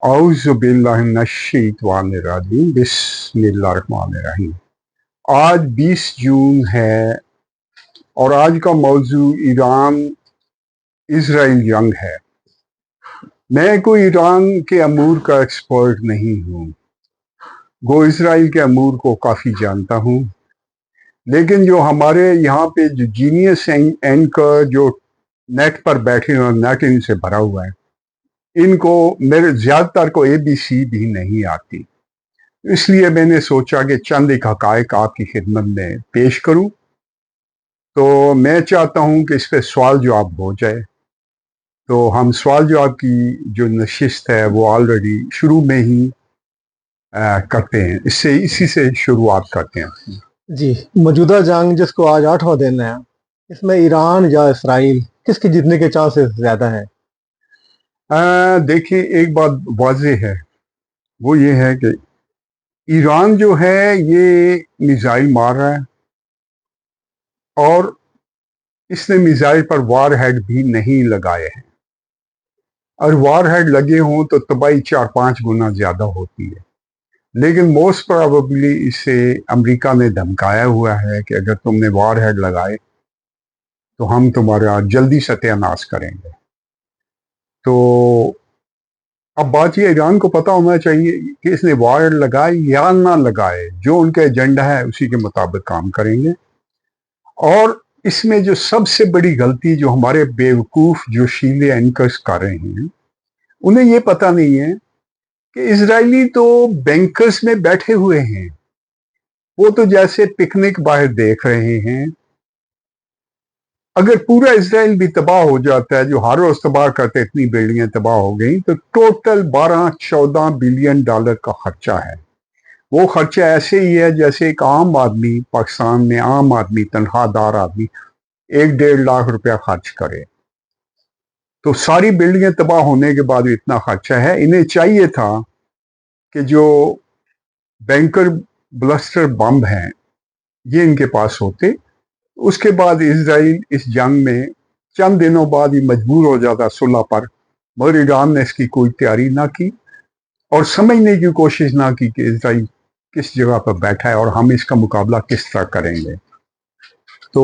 اعوذ باللہ من الشیطان الرجیم بسم اللہ الرحمن الرحیم۔ آج 20 جون ہے اور آج کا موضوع ایران اسرائیل جنگ ہے۔ میں کوئی ایران کے امور کا ایکسپرٹ نہیں ہوں، گو اسرائیل کے امور کو کافی جانتا ہوں، لیکن جو ہمارے یہاں پہ جو جینیس اینکر جو نیٹ پر بیٹھے ہیں اور نیٹ ان سے بھرا ہوا ہے، ان کو میرے زیادہ تر کو ABC بھی نہیں آتی، اس لیے میں نے سوچا کہ چند ایک حقائق آپ کی خدمت میں پیش کروں۔ تو میں چاہتا ہوں کہ اس پہ سوال جواب ہو جائے، تو ہم سوال جواب کی جو نشست ہے وہ آلریڈی شروع میں ہی کرتے ہیں، اسی سے شروعات کرتے ہیں۔ جی، موجودہ جنگ جس کو آج 8واں دن ہے، اس میں ایران یا اسرائیل کس کے جیتنے کے چانسز زیادہ ہیں؟ دیکھیں، ایک بات واضح ہے، وہ یہ ہے کہ ایران جو ہے یہ میزائل مار رہا ہے، اور اس نے میزائل پر وار ہیڈ بھی نہیں لگائے ہیں، اور وار ہیڈ لگے ہوں تو تباہی 4-5 گنا زیادہ ہوتی ہے، لیکن موسٹ پرابیبلی اسے امریکہ نے دھمکایا ہوا ہے کہ اگر تم نے وار ہیڈ لگائے تو ہم تمہارا جلدی ستیہ ناش کریں گے۔ تو اب بات یہ ایران کو پتہ ہونا چاہیے کہ اس نے وار ہیڈ لگائے یا نہ لگائے، جو ان کا ایجنڈا ہے اسی کے مطابق کام کریں گے۔ اور اس میں جو سب سے بڑی غلطی جو ہمارے بیوقوف جو شیلے اینکرز کر رہے ہیں، انہیں یہ پتہ نہیں ہے کہ اسرائیلی تو بینکرز میں بیٹھے ہوئے ہیں، وہ تو جیسے پکنک باہر دیکھ رہے ہیں۔ اگر پورا اسرائیل بھی تباہ ہو جاتا ہے، جو ہر روز تباہ کرتے اتنی بلڈنگیں تباہ ہو گئیں، تو ٹوٹل 12-14 بلین ڈالر کا خرچہ ہے۔ وہ خرچہ ایسے ہی ہے جیسے ایک عام آدمی پاکستان میں، عام آدمی، تنخواہ دار آدمی 1-1.5 لاکھ روپیہ خرچ کرے، تو ساری بلڈنگیں تباہ ہونے کے بعد اتنا خرچہ ہے۔ انہیں چاہیے تھا کہ جو بینکر بلسٹر بمب ہیں یہ ان کے پاس ہوتے، اس کے بعد اسرائیل اس جنگ میں چند دنوں بعد ہی مجبور ہو جاتا صلح پر، مگر ایران نے اس کی کوئی تیاری نہ کی اور سمجھنے کی کوشش نہ کی کہ اسرائیل کس جگہ پر بیٹھا ہے اور ہم اس کا مقابلہ کس طرح کریں گے۔ تو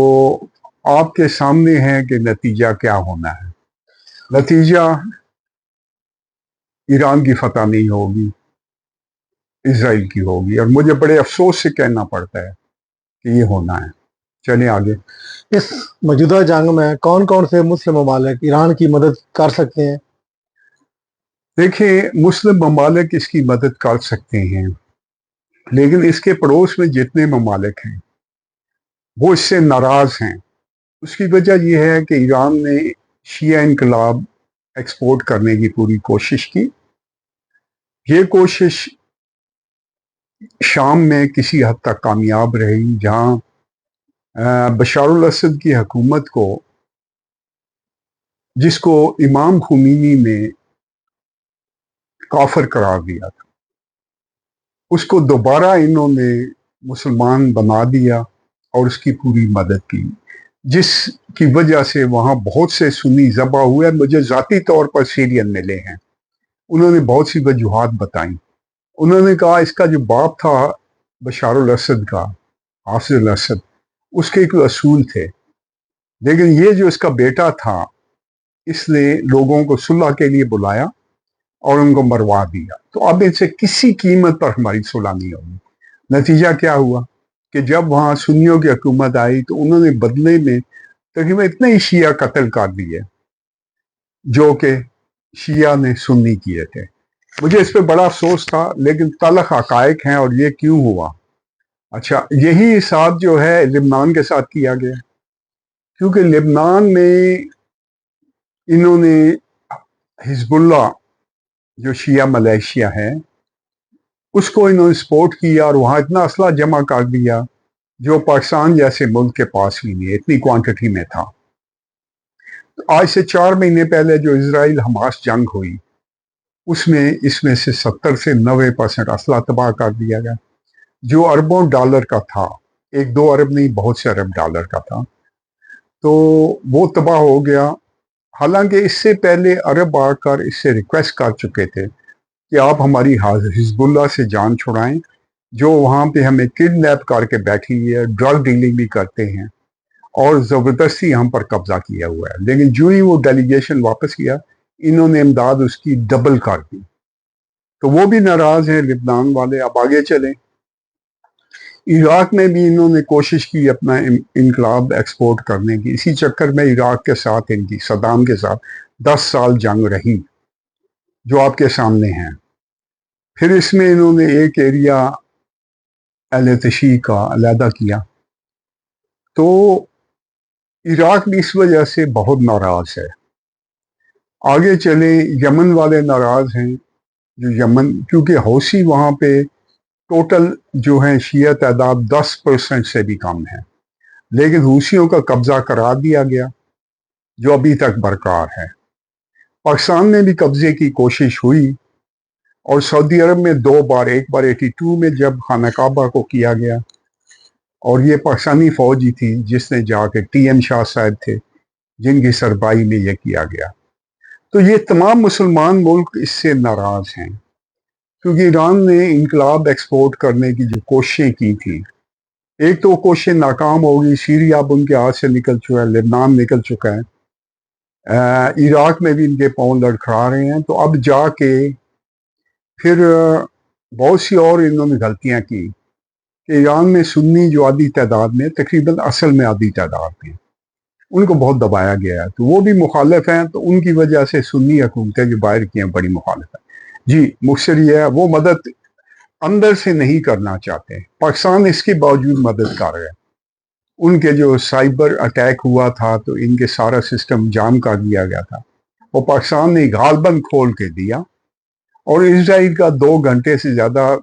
آپ کے سامنے ہے کہ نتیجہ کیا ہونا ہے۔ نتیجہ ایران کی فتح نہیں ہوگی، اسرائیل کی ہوگی، اور مجھے بڑے افسوس سے کہنا پڑتا ہے کہ یہ ہونا ہے۔ چلیں آگے۔ اس موجودہ جنگ میں کون کون سے مسلم ممالک ایران کی مدد کر سکتے ہیں؟ دیکھیں، مسلم ممالک اس کی مدد کر سکتے ہیں، لیکن اس کے پڑوس میں جتنے ممالک ہیں وہ اس سے ناراض ہیں۔ اس کی وجہ یہ ہے کہ ایران نے شیعہ انقلاب ایکسپورٹ کرنے کی پوری کوشش کی۔ یہ کوشش شام میں کسی حد تک کامیاب رہی، جہاں بشار الاسد کی حکومت کو، جس کو امام خمینی نے کافر قرار دیا تھا، اس کو دوبارہ انہوں نے مسلمان بنا دیا اور اس کی پوری مدد کی، جس کی وجہ سے وہاں بہت سے سنی ذبح ہوئے۔ مجھے ذاتی طور پر سیرین ملے ہیں، انہوں نے بہت سی وجوہات بتائیں۔ انہوں نے کہا اس کا جو باپ تھا بشار الاسد کا، حافظ الاسد، اس کے کوئی اصول تھے، لیکن یہ جو اس کا بیٹا تھا، اس نے لوگوں کو صلح کے لیے بلایا اور ان کو مروا دیا، تو اب ان سے کسی قیمت پر ہماری صلح نہیں ہوگی۔ نتیجہ کیا ہوا کہ جب وہاں سنیوں کی حکومت آئی تو انہوں نے بدلے میں تقریباً اتنے ہی شیعہ قتل کر دیے جو کہ شیعہ نے سنی کیے تھے۔ مجھے اس پہ بڑا افسوس تھا، لیکن تلخ حقائق ہیں۔ اور یہ کیوں ہوا؟ اچھا، یہی حساب جو ہے لبنان کے ساتھ کیا گیا، کیونکہ لبنان میں انہوں نے حزب اللہ جو شیعہ ملیشیا ہے اس کو انہوں نے سپورٹ کیا، اور وہاں اتنا اسلحہ جمع کر دیا جو پاکستان جیسے ملک کے پاس بھی نہیں، اتنی کوانٹٹی میں تھا۔ آج سے 4 مہینے پہلے جو اسرائیل حماس جنگ ہوئی، اس میں سے 70 سے 90% اسلحہ تباہ کر دیا گیا، جو اربوں ڈالر کا تھا، 1-2 ارب نہیں، بہت سے ارب ڈالر کا تھا، تو وہ تباہ ہو گیا۔ حالانکہ اس سے پہلے عرب آ کر اس سے ریکویسٹ کر چکے تھے کہ آپ ہماری حزب اللہ سے جان چھڑائیں، جو وہاں پہ ہمیں کڈنیپ کر کے بیٹھی ہوئی ہے، ڈرگ ڈیلنگ بھی کرتے ہیں اور زبردستی ہم پر قبضہ کیا ہوا ہے۔ لیکن جو ہی وہ ڈیلیگیشن واپس کیا، انہوں نے امداد اس کی ڈبل کر دی، تو وہ بھی ناراض ہیں لبنان والے۔ اب آگے چلیں، عراق میں بھی انہوں نے کوشش کی اپنا انقلاب ایکسپورٹ کرنے کی، اسی چکر میں عراق کے ساتھ ان کی صدام کے ساتھ 10 سال جنگ رہی، جو آپ کے سامنے ہیں۔ پھر اس میں انہوں نے ایک ایریا اہل تشیع کا علیحدہ کیا، تو عراق بھی اس وجہ سے بہت ناراض ہے۔ آگے چلیں، یمن والے ناراض ہیں، جو یمن، کیونکہ حوثی وہاں پہ ٹوٹل جو ہیں شیعہ تعداد 10% سے بھی کم ہے، لیکن حوثیوں کا قبضہ کرا دیا گیا، جو ابھی تک برقرار ہے۔ پاکستان میں بھی قبضے کی کوشش ہوئی، اور سعودی عرب میں 2 بار، ایک بار 82 میں جب خانہ کعبہ کو کیا گیا، اور یہ پاکستانی فوج ہی تھی جس نے جا کے ٹی ایم شاہ صاحب تھے جن کی سربراہی میں یہ کیا گیا۔ تو یہ تمام مسلمان ملک اس سے ناراض ہیں، کیونکہ ایران نے انقلاب ایکسپورٹ کرنے کی جو کوششیں کی تھی، ایک تو وہ کوششیں ناکام ہوگی، سیریا اب ان کے ہاتھ سے نکل چکا ہے، لبنان نکل چکا ہے، عراق میں بھی ان کے پاؤں لڑکھڑا رہے ہیں، تو اب جا کے پھر بہت سی اور انہوں نے غلطیاں کی کہ ایران میں سنی جو آدھی تعداد میں، تقریباً اصل میں آدھی تعداد میں، ان کو بہت دبایا گیا ہے، تو وہ بھی مخالف ہیں، تو ان کی وجہ سے سنی حکومتیں جو باہر کی ہیں بڑی مخالف ہیں۔ جی، مقصد یہ ہے وہ مدد اندر سے نہیں کرنا چاہتے، پاکستان اس کے باوجود مدد کر رہا ہے۔ ان کے جو سائبر اٹیک ہوا تھا تو ان کے سارا سسٹم جام کر دیا گیا تھا، وہ پاکستان نے غالباً کھول کے دیا، اور اسرائیل کا 2 گھنٹے سے زیادہ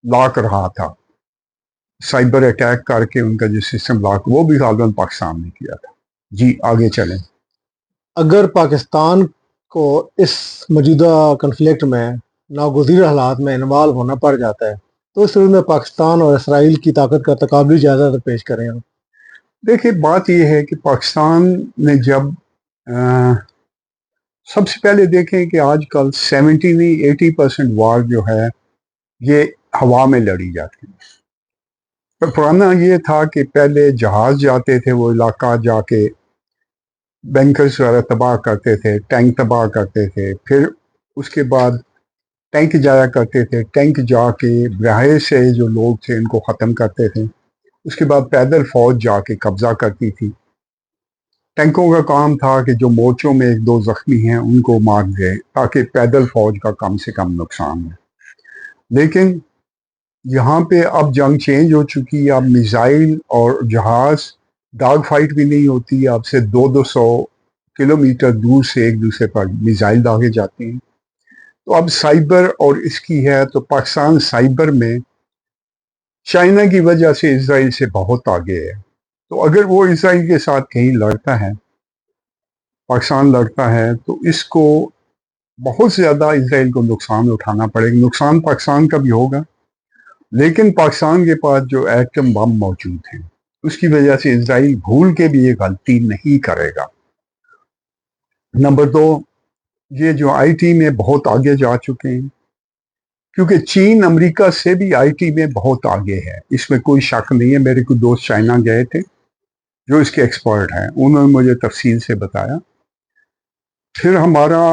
لاک رہا تھا، سائبر اٹیک کر کے ان کا جو سسٹم لاک، وہ بھی غالباً پاکستان نے کیا تھا۔ جی آگے چلیں۔ اگر پاکستان کو اس موجودہ کنفلکٹ میں ناگزیر حالات میں انوالو ہونا پڑ جاتا ہے تو اس صورت میں پاکستان اور اسرائیل کی طاقت کا تقابلی جائزہ پیش کریں آپ۔ دیکھیں، بات یہ ہے کہ پاکستان نے جب سب سے پہلے دیکھیں کہ آج کل 70-80% وار جو ہے یہ ہوا میں لڑی جاتی ہے۔ پر پرانا یہ تھا کہ پہلے جہاز جاتے تھے وہ علاقہ جا کے بینکرز وغیرہ تباہ کرتے تھے، ٹینک تباہ کرتے تھے، پھر اس کے بعد ٹینک جایا کرتے تھے، ٹینک جا کے رہائش سے جو لوگ تھے ان کو ختم کرتے تھے، اس کے بعد پیدل فوج جا کے قبضہ کرتی تھی۔ ٹینکوں کا کام تھا کہ جو مورچوں میں 1-2 زخمی ہیں ان کو مار دے تاکہ پیدل فوج کا کم سے کم نقصان ہو۔ لیکن یہاں پہ اب جنگ چینج ہو چکی، اب میزائل اور جہاز، ڈاگ فائٹ بھی نہیں ہوتی، اب سے 200 کلومیٹر دور سے ایک دوسرے پر میزائل داغے جاتے ہیں۔ تو اب سائبر اور اس کی ہے، تو پاکستان سائبر میں چائنا کی وجہ سے اسرائیل سے بہت آگے ہے، تو اگر وہ اسرائیل کے ساتھ کہیں لڑتا ہے، پاکستان لڑتا ہے، تو اس کو بہت زیادہ اسرائیل کو نقصان اٹھانا پڑے گا۔ نقصان پاکستان کا بھی ہوگا، لیکن پاکستان کے پاس جو ایٹم بم موجود ہیں اس کی وجہ سے اسرائیل بھول کے بھی یہ غلطی نہیں کرے گا۔ نمبر 2، یہ جو آئی ٹی میں بہت آگے جا چکے ہیں، کیونکہ چین امریکہ سے بھی آئی ٹی میں بہت آگے ہے، اس میں کوئی شک نہیں ہے۔ میرے کوئی دوست چائنا گئے تھے جو اس کے ایکسپرٹ ہیں، انہوں نے مجھے تفصیل سے بتایا۔ پھر ہمارا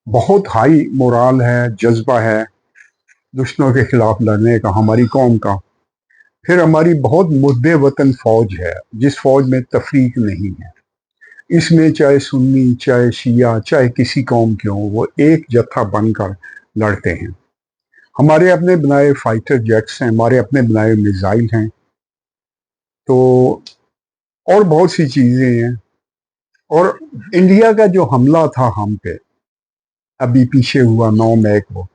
بہت ہائی مورال ہے، جذبہ ہے دشمنوں کے خلاف لڑنے کا ہماری قوم کا۔ پھر ہماری بہت محب وطن فوج ہے، جس فوج میں تفریق نہیں ہے، اس میں چاہے سنی، چاہے شیعہ، چاہے کسی قوم کے ہوں، وہ ایک جتھا بن کر لڑتے ہیں۔ ہمارے اپنے بنائے فائٹر جیٹس ہیں، ہمارے اپنے بنائے میزائل ہیں، تو اور بہت سی چیزیں ہیں۔ اور انڈیا کا جو حملہ تھا ہم پہ ابھی پیچھے ہوا 9 مئی کو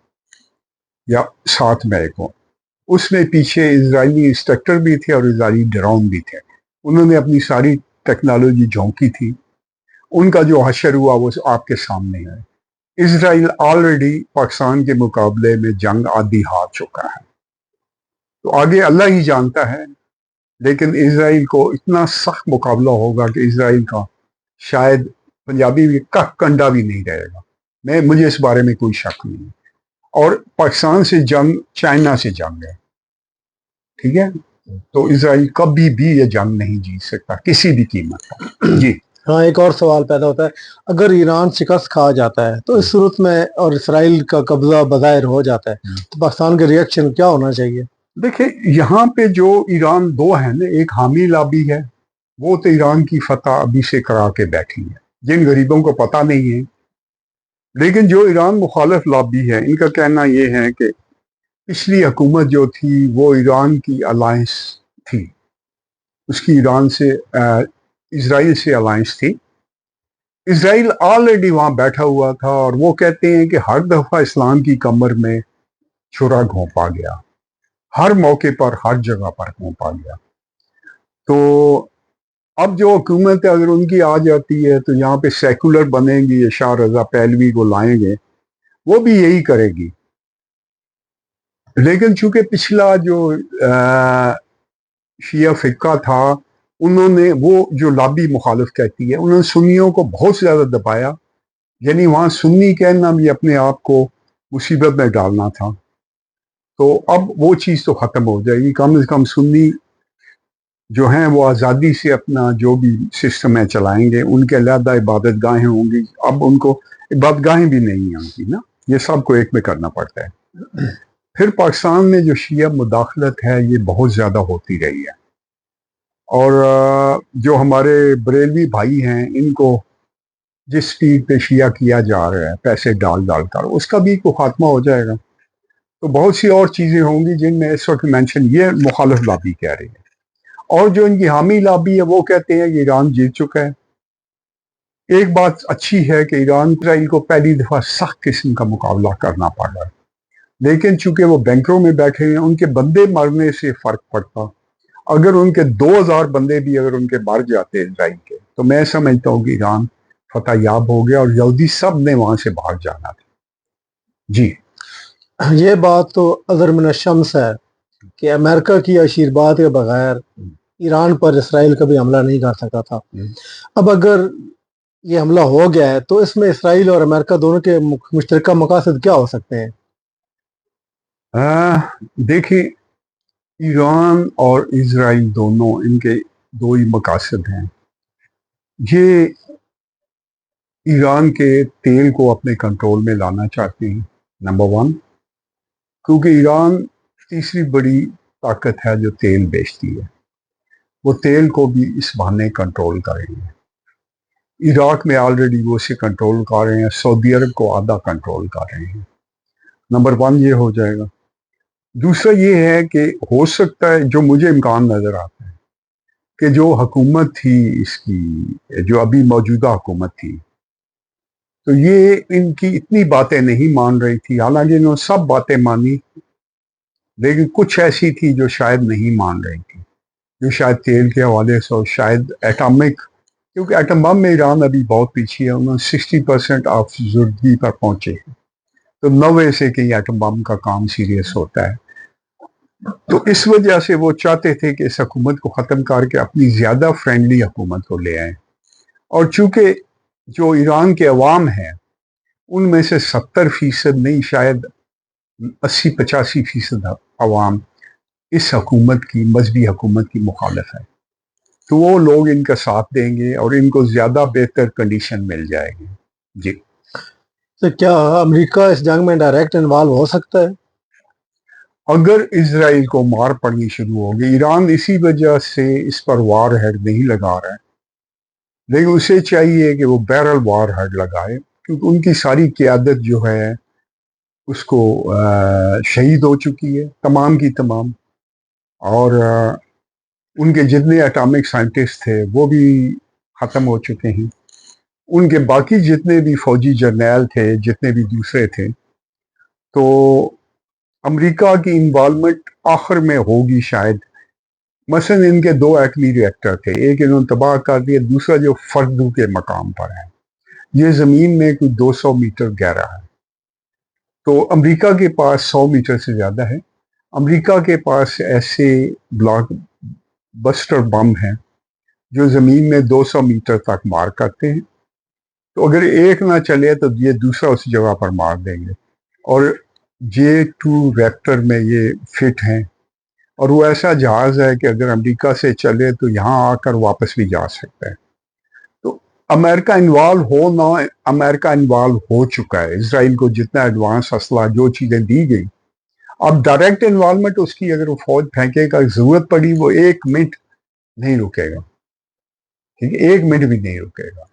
یا 7 مئی کو، اس میں پیچھے اسرائیلی انسٹرکٹر بھی تھے اور اسرائیلی ڈرون بھی تھے، انہوں نے اپنی ساری ٹیکنالوجی جھونکی تھی، ان کا جو حشر ہوا وہ آپ کے سامنے ہے۔ اسرائیل آلریڈی پاکستان کے مقابلے میں جنگ آدھی ہار چکا ہے، تو آگے اللہ ہی جانتا ہے، لیکن اسرائیل کو اتنا سخت مقابلہ ہوگا کہ اسرائیل کا شاید پنجابی بھی کھ کنڈا بھی نہیں رہے گا۔ مجھے اس بارے میں کوئی شک نہیں. اور پاکستان سے جنگ چائنا سے جنگ ہے، ٹھیک ہے، تو اسرائیل کبھی بھی یہ جنگ نہیں جیت سکتا کسی بھی قیمت پر. جی ہاں، ایک اور سوال پیدا ہوتا ہے، اگر ایران شکست کھا جاتا ہے تو اس صورت میں اور اسرائیل کا قبضہ بظاہر ہو جاتا ہے تو پاکستان کا ریئیکشن کیا ہونا چاہیے؟ دیکھیں، یہاں پہ جو ایران دو ہیں نا، ایک حامی لابی ہے، وہ تو ایران کی فتح ابھی سے کرا کے بیٹھی ہے، جن غریبوں کو پتہ نہیں ہے. لیکن جو ایران مخالف لابی ہے، ان کا کہنا یہ ہے کہ پچھلی حکومت جو تھی وہ ایران کی الائنس تھی، اس کی ایران سے اسرائیل سے الائنس تھی. اسرائیل آلریڈی وہاں بیٹھا ہوا تھا، اور وہ کہتے ہیں کہ ہر دفعہ اسلام کی کمر میں چھرا گھونپا گیا، ہر موقع پر ہر جگہ پر گھونپا گیا. تو اب جو حکومت اگر ان کی آ جاتی ہے تو یہاں پہ سیکولر بنے گی، شاہ رضا پہلوی کو لائیں گے، وہ بھی یہی کرے گی. لیکن چونکہ پچھلا جو شیعہ فرقہ تھا، انہوں نے وہ جو لابی مخالف کہتی ہے، انہوں نے سنیوں کو بہت زیادہ دبایا، یعنی وہاں سنی کہنا بھی اپنے آپ کو مصیبت میں ڈالنا تھا. تو اب وہ چیز تو ختم ہو جائے گی، کم از کم سنی جو ہیں وہ آزادی سے اپنا جو بھی سسٹم ہے چلائیں گے. ان کے علیحدہ عبادت گاہیں ہوں گی، اب ان کو عبادت گاہیں بھی نہیں آتی نا، یہ سب کو ایک میں کرنا پڑتا ہے. پھر پاکستان میں جو شیعہ مداخلت ہے یہ بہت زیادہ ہوتی رہی ہے، اور جو ہمارے بریلوی بھائی ہیں ان کو جس سپیڈ پہ شیعہ کیا جا رہا ہے پیسے ڈال ڈال کر، اس کا بھی کوئی خاتمہ ہو جائے گا. تو بہت سی اور چیزیں ہوں گی جن میں اس وقت مینشن یہ مخالف لابی کہہ رہی ہے. اور جو ان کی حامی لابی ہے وہ کہتے ہیں کہ ایران جیت چکا ہے. ایک بات اچھی ہے کہ ایران اسرائیل کو پہلی دفعہ سخت قسم کا مقابلہ کرنا پڑ رہا ہے، لیکن چونکہ وہ بینکروں میں بیٹھے ہیں ان کے بندے مرنے سے فرق پڑتا. اگر ان کے 2000 بندے بھی اگر ان کے مر جاتے اسرائیل کے، تو میں سمجھتا ہوں کہ ایران فتح یاب ہو گیا، اور یہودی سب نے وہاں سے بھاگ جانا تھا. جی یہ بات تو اظہر من الشمس ہے کہ امریکہ کی آشیرواد کے بغیر ایران پر اسرائیل کبھی حملہ نہیں کر سکا تھا. اب اگر یہ حملہ ہو گیا ہے تو اس میں اسرائیل اور امریکہ دونوں کے مشترکہ مقاصد کیا ہو سکتے ہیں؟ دیکھیں، ایران اور اسرائیل دونوں ان کے دو ہی مقاصد ہیں. یہ ایران کے تیل کو اپنے کنٹرول میں لانا چاہتے ہیں، نمبر 1، کیونکہ ایران تیسری بڑی طاقت ہے جو تیل بیچتی ہے، وہ تیل کو بھی اس بہانے کنٹرول کریں گے. عراق میں آلریڈی وہ اسے کنٹرول کر رہے ہیں، سعودی عرب کو آدھا کنٹرول کر رہے ہیں. نمبر 1 یہ ہو جائے گا. دوسرا یہ ہے کہ ہو سکتا ہے، جو مجھے امکان نظر آتا ہے، کہ جو حکومت تھی اس کی، جو ابھی موجودہ حکومت تھی، تو یہ ان کی اتنی باتیں نہیں مان رہی تھی، حالانکہ انہوں نے سب باتیں مانی، لیکن کچھ ایسی تھی جو شاید نہیں مان رہی تھی، جو شاید تیل کے حوالے سے، اور شاید ایٹامک، کیونکہ ایٹم بم میں ایران ابھی بہت پیچھے ہے، انہوں نے 60% آف زدگی پر پہنچے ہیں، تو 90 سے کہ ایٹم بم کا کام سیریس ہوتا ہے. تو اس وجہ سے وہ چاہتے تھے کہ اس حکومت کو ختم کر کے اپنی زیادہ فرینڈلی حکومت کو لے آئیں. اور چونکہ جو ایران کے عوام ہیں ان میں سے 70% نہیں، شاید 80-85% عوام اس حکومت کی، مذہبی حکومت کی مخالف ہے، تو وہ لوگ ان کا ساتھ دیں گے اور ان کو زیادہ بہتر کنڈیشن مل جائے گی. جی تو کیا امریکہ اس جنگ میں ڈائریکٹ انوالو ہو سکتا ہے؟ اگر اسرائیل کو مار پڑنی شروع ہوگی، ایران اسی وجہ سے اس پر وار ہیڈ نہیں لگا رہا ہے، لیکن اسے چاہیے کہ وہ بیرل وار ہیڈ لگائے، کیونکہ ان کی ساری قیادت جو ہے اس کو شہید ہو چکی ہے، تمام کی تمام. اور ان کے جتنے اٹامک سائنٹسٹ تھے وہ بھی ختم ہو چکے ہیں. ان کے باقی جتنے بھی فوجی جرنیل تھے، جتنے بھی دوسرے تھے، تو امریکہ کی انوالومنٹ آخر میں ہوگی شاید. مثلا ان کے 2 ایٹمی ریئیکٹر تھے، ایک انہوں نے تباہ کر دیا، دوسرا جو فردو کے مقام پر ہے، یہ زمین میں کوئی 200 میٹر گہرا ہے. تو امریکہ کے پاس 100 میٹر سے زیادہ ہے. امریکہ کے پاس ایسے بلاک بسٹر بم ہیں جو زمین میں 200 میٹر تک مار کرتے ہیں. تو اگر ایک نہ چلے تو یہ دوسرا اس جگہ پر مار دیں گے. اور J-2 ریپٹر میں یہ فٹ ہیں، اور وہ ایسا جہاز ہے کہ اگر امریکہ سے چلے تو یہاں آ کر واپس بھی جا سکتا ہے. تو امریکہ انوالو ہو نہ، امریکہ انوالو ہو چکا ہے. اسرائیل کو جتنا ایڈوانس اسلحہ جو چیزیں دی گئی، اب ڈائریکٹ انوالومنٹ اس کی اگر وہ فوج پھینکے کا ضرورت پڑی وہ 1 منٹ نہیں رکے گا. ٹھیک ہے، 1 منٹ بھی نہیں رکے گا،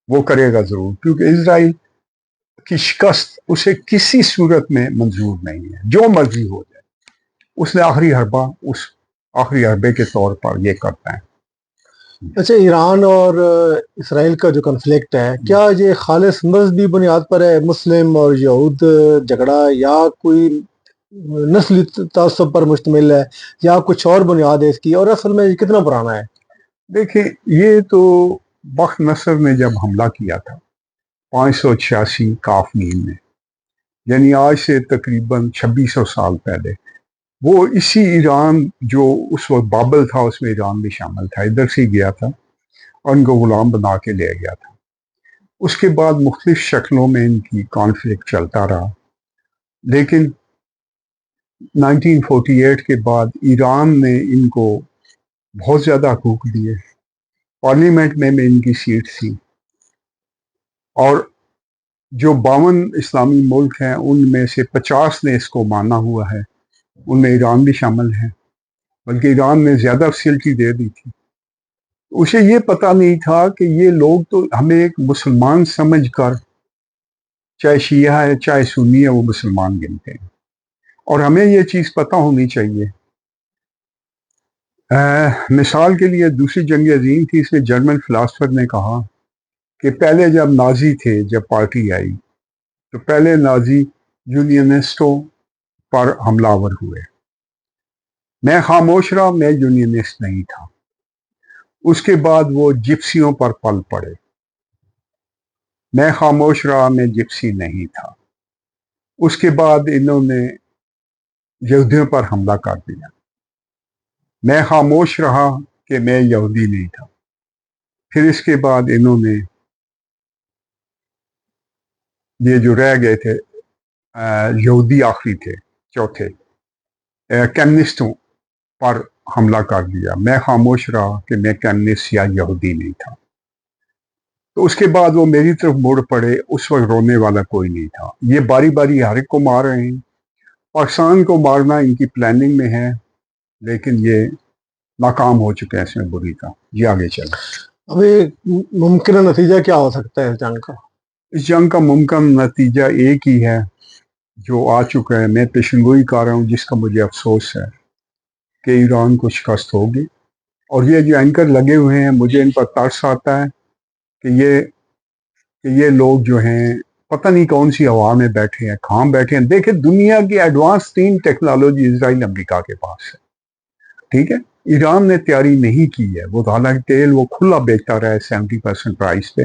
وہ کرے گا ضرور، کیونکہ اسرائیل کی شکست اسے کسی صورت میں منظور نہیں ہے، جو مرضی ہو جائے. اس نے آخری حربہ اس آخری حربے کے طور پر یہ کرتا ہے. اچھا، ایران اور اسرائیل کا جو کنفلکٹ ہے، کیا یہ خالص مذہبی بنیاد پر ہے، مسلم اور یہود جھگڑا، یا کوئی نسلی تعصب پر مشتمل ہے، یا کچھ اور بنیاد ہے اس کی، اور اصل میں یہ کتنا پرانا ہے؟ دیکھیں، یہ تو بخت نصر نے جب حملہ کیا تھا 586 کاف مین میں، یعنی آج سے تقریباً 2600 سال پہلے، وہ اسی ایران جو اس وقت بابل تھا اس میں ایران بھی شامل تھا، ادھر سے گیا تھا اور ان کو غلام بنا کے لے گیا تھا. اس کے بعد مختلف شکلوں میں ان کی کانفلکٹ چلتا رہا، لیکن 1948 کے بعد ایران نے ان کو بہت زیادہ حقوق دیے. پارلیمنٹ میں ان کی سیٹ تھی، اور جو 52 اسلامی ملک ہیں ان میں سے 50 نے اس کو مانا ہوا ہے، ان میں ایران بھی شامل ہے، بلکہ ایران نے زیادہ فیسلٹی دے دی تھی. اسے یہ پتہ نہیں تھا کہ یہ لوگ تو ہمیں ایک مسلمان سمجھ کر، چاہے شیعہ ہے چاہے سنی ہے، وہ مسلمان گنتے ہیں. اور ہمیں یہ چیز پتہ ہونی چاہیے. مثال کے لیے دوسری جنگ عظیم تھی، اس میں جرمن فلاسفر نے کہا کہ پہلے جب نازی تھے، جب پارٹی آئی تو پہلے نازی یونینسٹوں پر حملہ آور ہوئے. میں خاموش رہا، میں یونینسٹ نہیں تھا. اس کے بعد وہ جپسیوں پر پل پڑے، میں خاموش رہا، میں جپسی نہیں تھا. اس کے بعد انہوں نے یہودیوں پر حملہ کر دیا، میں خاموش رہا کہ میں یہودی نہیں تھا. پھر اس کے بعد انہوں نے یہ جو رہ گئے تھے یہودی آخری تھے چوتھے، کمیونسٹوں پر حملہ کر دیا، میں خاموش رہا کہ میں کمیونسٹ یا یہودی نہیں تھا. تو اس کے بعد وہ میری طرف مڑ پڑے، اس وقت رونے والا کوئی نہیں تھا. یہ باری باری ہر ایک کو مار رہے ہیں. پاکستان کو مارنا ان کی پلاننگ میں ہے، لیکن یہ ناکام ہو چکے ہیں اس میں بری طرح. جی آگے چلیں. ابھی ممکنہ نتیجہ کیا ہو سکتا ہے اس جنگ کا؟ اس جنگ کا ممکن نتیجہ ایک ہی ہے جو آ چکا ہے. میں پیشن گوئی کر رہا ہوں، جس کا مجھے افسوس ہے کہ ایران کو شکست ہوگی. اور یہ جو اینکر لگے ہوئے ہیں، مجھے ان پر ترس آتا ہے کہ یہ لوگ جو ہیں پتہ نہیں کون سی ہوا میں بیٹھے ہیں، کہاں بیٹھے ہیں. دیکھیں، دنیا کی ایڈوانس تین ٹیکنالوجی اسرائیل امریکہ کے پاس ہے. ٹھیک ہے، ایران نے تیاری نہیں کی ہے. وہ حالانکہ تیل وہ کھلا بیچتا رہا ہے 70% پرائس پہ،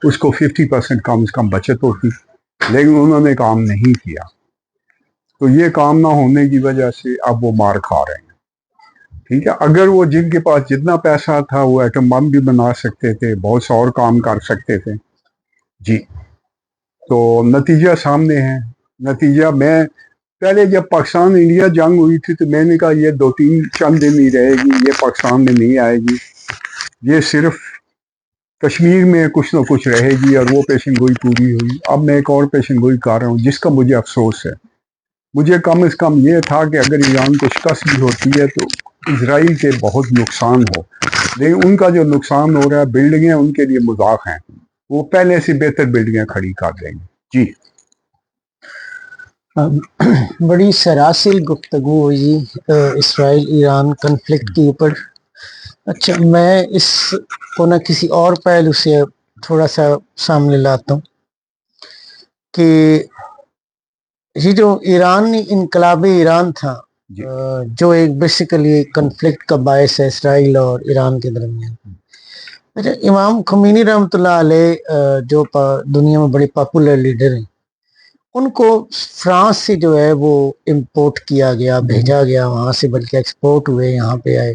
اس کو 50% کم از کم بچت ہوتی، لیکن انہوں نے کام نہیں کیا. تو یہ کام نہ ہونے کی وجہ سے اب وہ مار کھا رہے ہیں. ٹھیک ہے، اگر وہ جن کے پاس جتنا پیسہ تھا وہ ایٹم بم بھی بنا سکتے تھے، بہت سا اور کام کر سکتے تھے. جی، تو نتیجہ سامنے ہے. نتیجہ، میں پہلے جب پاکستان انڈیا جنگ ہوئی تھی تو میں نے کہا یہ 2-3 دن ہی رہے گی، یہ پاکستان میں نہیں آئے گی، یہ صرف کشمیر میں کچھ نہ کچھ رہے گی، اور وہ پیشن گوئی پوری ہوئی. اب میں ایک اور پیشن گوئی کر رہا ہوں جس کا مجھے افسوس ہے. مجھے کم از کم یہ تھا کہ اگر ایران کو شکست بھی ہوتی ہے تو اسرائیل کے بہت نقصان ہو، لیکن ان کا جو نقصان ہو رہا ہے، بلڈنگیں ان کے لیے مذاق ہیں، وہ پہلے سے بہتر بلڈنگیں کھڑی کر دیں گے. جی، بڑی سراسر گفتگو ہوئی اسرائیل ایران کنفلکٹ کے اوپر. اچھا، میں اس کو نہ کسی اور پہلو سے تھوڑا سا سامنے لاتا ہوں کہ یہ جو ایرانی انقلاب ایران تھا، جی، جو ایک بیسیکلی کنفلکٹ کا باعث ہے اسرائیل اور ایران کے درمیان. اچھا، امام خمینی رحمۃ اللہ علیہ جو دنیا میں بڑے پاپولر لیڈر ہیں، ان کو فرانس سے جو ہے وہ امپورٹ کیا گیا، بھیجا گیا وہاں سے، بلکہ ایکسپورٹ ہوئے، یہاں پہ آئے.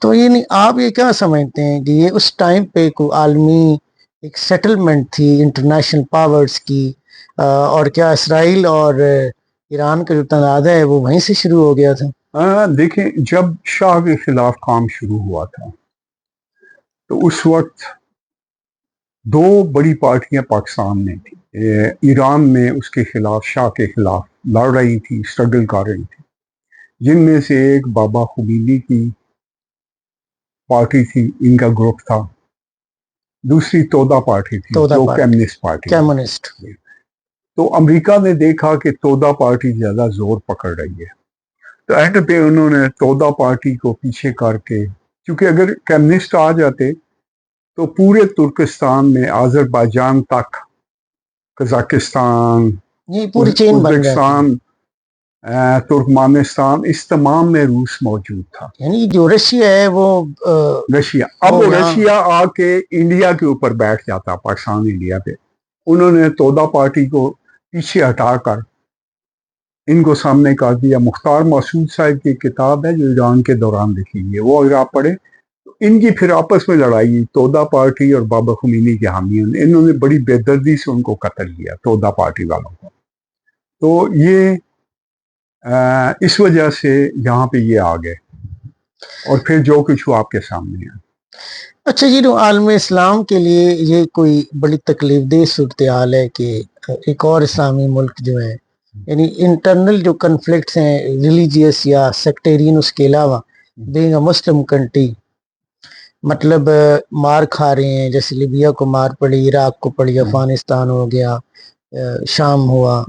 تو یعنی آپ یہ کیا سمجھتے ہیں کہ یہ اس ٹائم پہ کوئی عالمی ایک سیٹلمنٹ تھی انٹرنیشنل پاورز کی، اور کیا اسرائیل اور ایران کا جو تنازع ہے وہ وہیں سے شروع ہو گیا تھا؟ دیکھیں، جب شاہ کے خلاف کام شروع ہوا تھا تو اس وقت دو بڑی پارٹیاں پاکستان میں تھیں. ایران میں اس کے خلاف، شاہ کے خلاف لڑ رہی تھی، اسٹرگل کر رہی تھی، جن میں سے ایک بابا خمینی کی پارٹی تھی، ان کا گروپ تھا. دوسری تودا پارٹی تھی تودا جو پارٹی، کمیونسٹ پارٹی. کمیونسٹ. تو امریکہ نے دیکھا کہ تودا پارٹی زیادہ زور پکڑ رہی ہے، تو اینڈ پہ انہوں نے تودا پارٹی کو پیچھے کر کے، کیونکہ اگر کمیونسٹ آ جاتے تو پورے ترکستان میں آذربائیجان تک، قزاقستان، یہ پوری چین بن جاتی. ازبکستان، ترکمانستان، اس تمام میں روس موجود تھا. یعنی جو رشیا ہے وہ رشیا، اب وہ وہ یہاں- رشیا آ کے انڈیا کے اوپر بیٹھ جاتا، پاکستان انڈیا پہ. انہوں نے تودا پارٹی کو پیچھے ہٹا کر ان کو سامنے کر دیا. مختار مسعود صاحب کی کتاب ہے جو ایران کے دوران لکھی ہے، وہ اگر آپ پڑھیں تو ان کی پھر آپس میں لڑائی، تودا پارٹی اور بابا خمینی کے حامیوں نے، انہوں نے بڑی بے دردی سے ان کو قتل کیا، تودا پارٹی والوں کو. تو یہ اس وجہ سے یہاں پہ یہ آ گئے، اور پھر جو کچھ ہوا آپ کے سامنے ہے. اچھا، یہ جو عالم اسلام کے لیے یہ کوئی بڑی تکلیف دہ صورتحال ہے کہ ایک اور اسلامی ملک جو ہے، یعنی انٹرنل جو کنفلکٹس ہیں ریلیجیس یا سیکٹیرین، اس کے علاوہ بینگ اے مسلم کنٹری، مطلب مار کھا رہے ہیں، جیسے لیبیا کو مار پڑی، عراق کو پڑی، افغانستان ہو گیا، شام ہوا.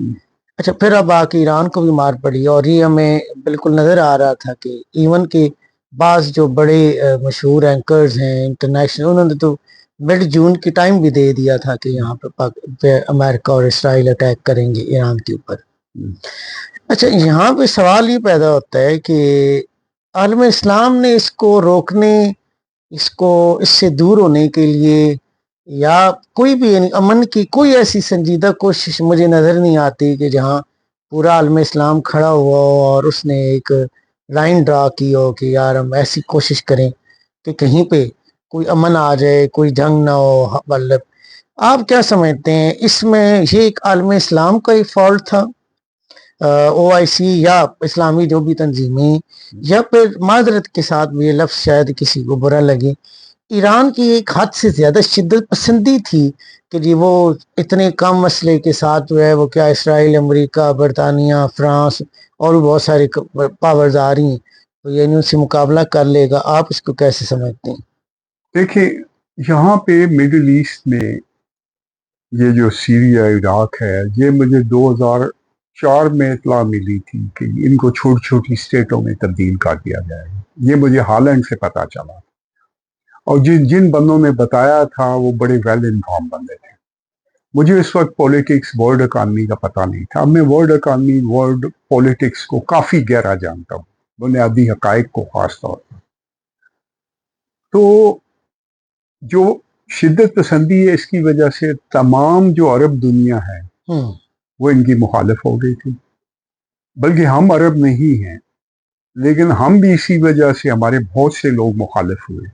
اچھا، پھر اب آ کے ایران کو بھی مار پڑی، اور یہ ہمیں بالکل نظر آ رہا تھا کہ ایون کہ بعض جو بڑے مشہور اینکرز ہیں انٹرنیشنل، انہوں نے تو مڈ جون کی ٹائم بھی دے دیا تھا کہ یہاں پہ امریکہ اور اسرائیل اٹیک کریں گے ایران کے اوپر. اچھا، یہاں پہ سوال یہ پیدا ہوتا ہے کہ عالم اسلام نے اس کو روکنے، اس سے دور ہونے کے لیے، یا کوئی بھی یعنی امن کی کوئی ایسی سنجیدہ کوشش مجھے نظر نہیں آتی کہ جہاں پورا عالم اسلام کھڑا ہوا ہو اور اس نے ایک لائن ڈرا کی ہو کہ یار ہم ایسی کوشش کریں کہ کہیں پہ کوئی امن آ جائے، کوئی جنگ نہ ہو. مطلب آپ کیا سمجھتے ہیں اس میں یہ ایک عالم اسلام کا ہی فالٹ تھا، او آئی سی یا اسلامی جو بھی تنظیمیں، یا پھر معذرت کے ساتھ بھی یہ لفظ شاید کسی کو برا لگے، ایران کی ایک حد سے زیادہ شدت پسندی تھی کہ جی وہ اتنے کم مسئلے کے ساتھ جو ہے وہ کیا اسرائیل، امریکہ، برطانیہ، فرانس اور بھی بہت سارے پاورز آ رہی ہیں تو یہ ان سے مقابلہ کر لے گا؟ آپ اس کو کیسے سمجھتے ہیں؟ دیکھیں، یہاں پہ مڈل ایسٹ میں یہ جو سیریا، عراق ہے، یہ مجھے 2004 میں اطلاع ملی تھی کہ ان کو چھوٹی چھوٹی اسٹیٹوں میں تبدیل کر دیا جائے گا. یہ مجھے ہالینڈ سے پتا چلا، اور جن بندوں نے بتایا تھا وہ بڑے ویل انفارم بندے تھے. مجھے اس وقت پولیٹکس، ورلڈ اکانومی کا پتہ نہیں تھا. اب میں ورلڈ اکانومی، ورلڈ پولیٹکس کو کافی گہرا جانتا ہوں، بنیادی حقائق کو خاص طور پر. تو جو شدت پسندی ہے، اس کی وجہ سے تمام جو عرب دنیا ہے وہ ان کی مخالف ہو گئی تھی. بلکہ ہم عرب نہیں ہیں، لیکن ہم بھی اسی وجہ سے، ہمارے بہت سے لوگ مخالف ہوئے،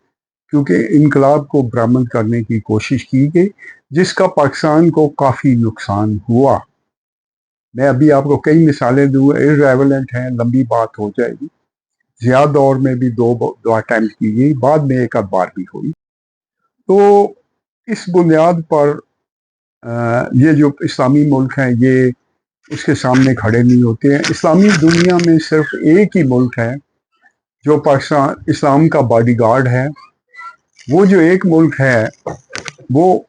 کیونکہ انقلاب کو برآمد کرنے کی کوشش کی گئی، جس کا پاکستان کو کافی نقصان ہوا. میں ابھی آپ کو کئی مثالیں دوں، ارریلیونٹ ہیں، لمبی بات ہو جائے گی. زیادہ دور میں بھی دو اٹیمپٹ کی گئی، بعد میں ایک آدھ بار بھی ہوئی. تو اس بنیاد پر یہ جو اسلامی ملک ہیں یہ اس کے سامنے کھڑے نہیں ہوتے ہیں. اسلامی دنیا میں صرف ایک ہی ملک ہے جو پاکستان اسلام کا باڈی گارڈ ہے. وہ جو ایک ملک ہے وہ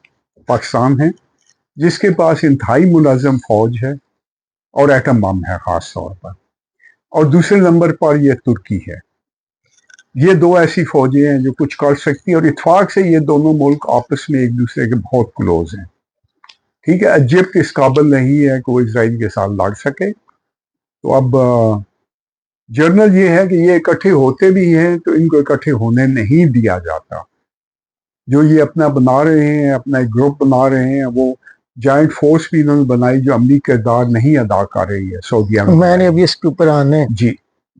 پاکستان ہے، جس کے پاس انتہائی منظم فوج ہے اور ایٹم بم ہے خاص طور پر. اور دوسرے نمبر پر یہ ترکی ہے. یہ دو ایسی فوجیں ہیں جو کچھ کر سکتی ہیں، اور اتفاق سے یہ دونوں ملک آپس میں ایک دوسرے کے بہت کلوز ہیں. ٹھیک ہے، ایجپٹ اس قابل نہیں ہے کہ وہ اسرائیل کے ساتھ لڑ سکے. تو اب جرنل یہ ہے کہ یہ اکٹھے ہوتے بھی ہیں تو ان کو اکٹھے ہونے نہیں دیا جاتا. جو یہ اپنا بنا رہے ہیں، اپنا ایک گروپ بنا رہے ہیں، وہ جائنٹ فورس بھی انہوں نے بنائی جو عملی کردار نہیں ادا کر رہی ہے. سعودیہ میں نے ابھی اس کے اوپر آنے جی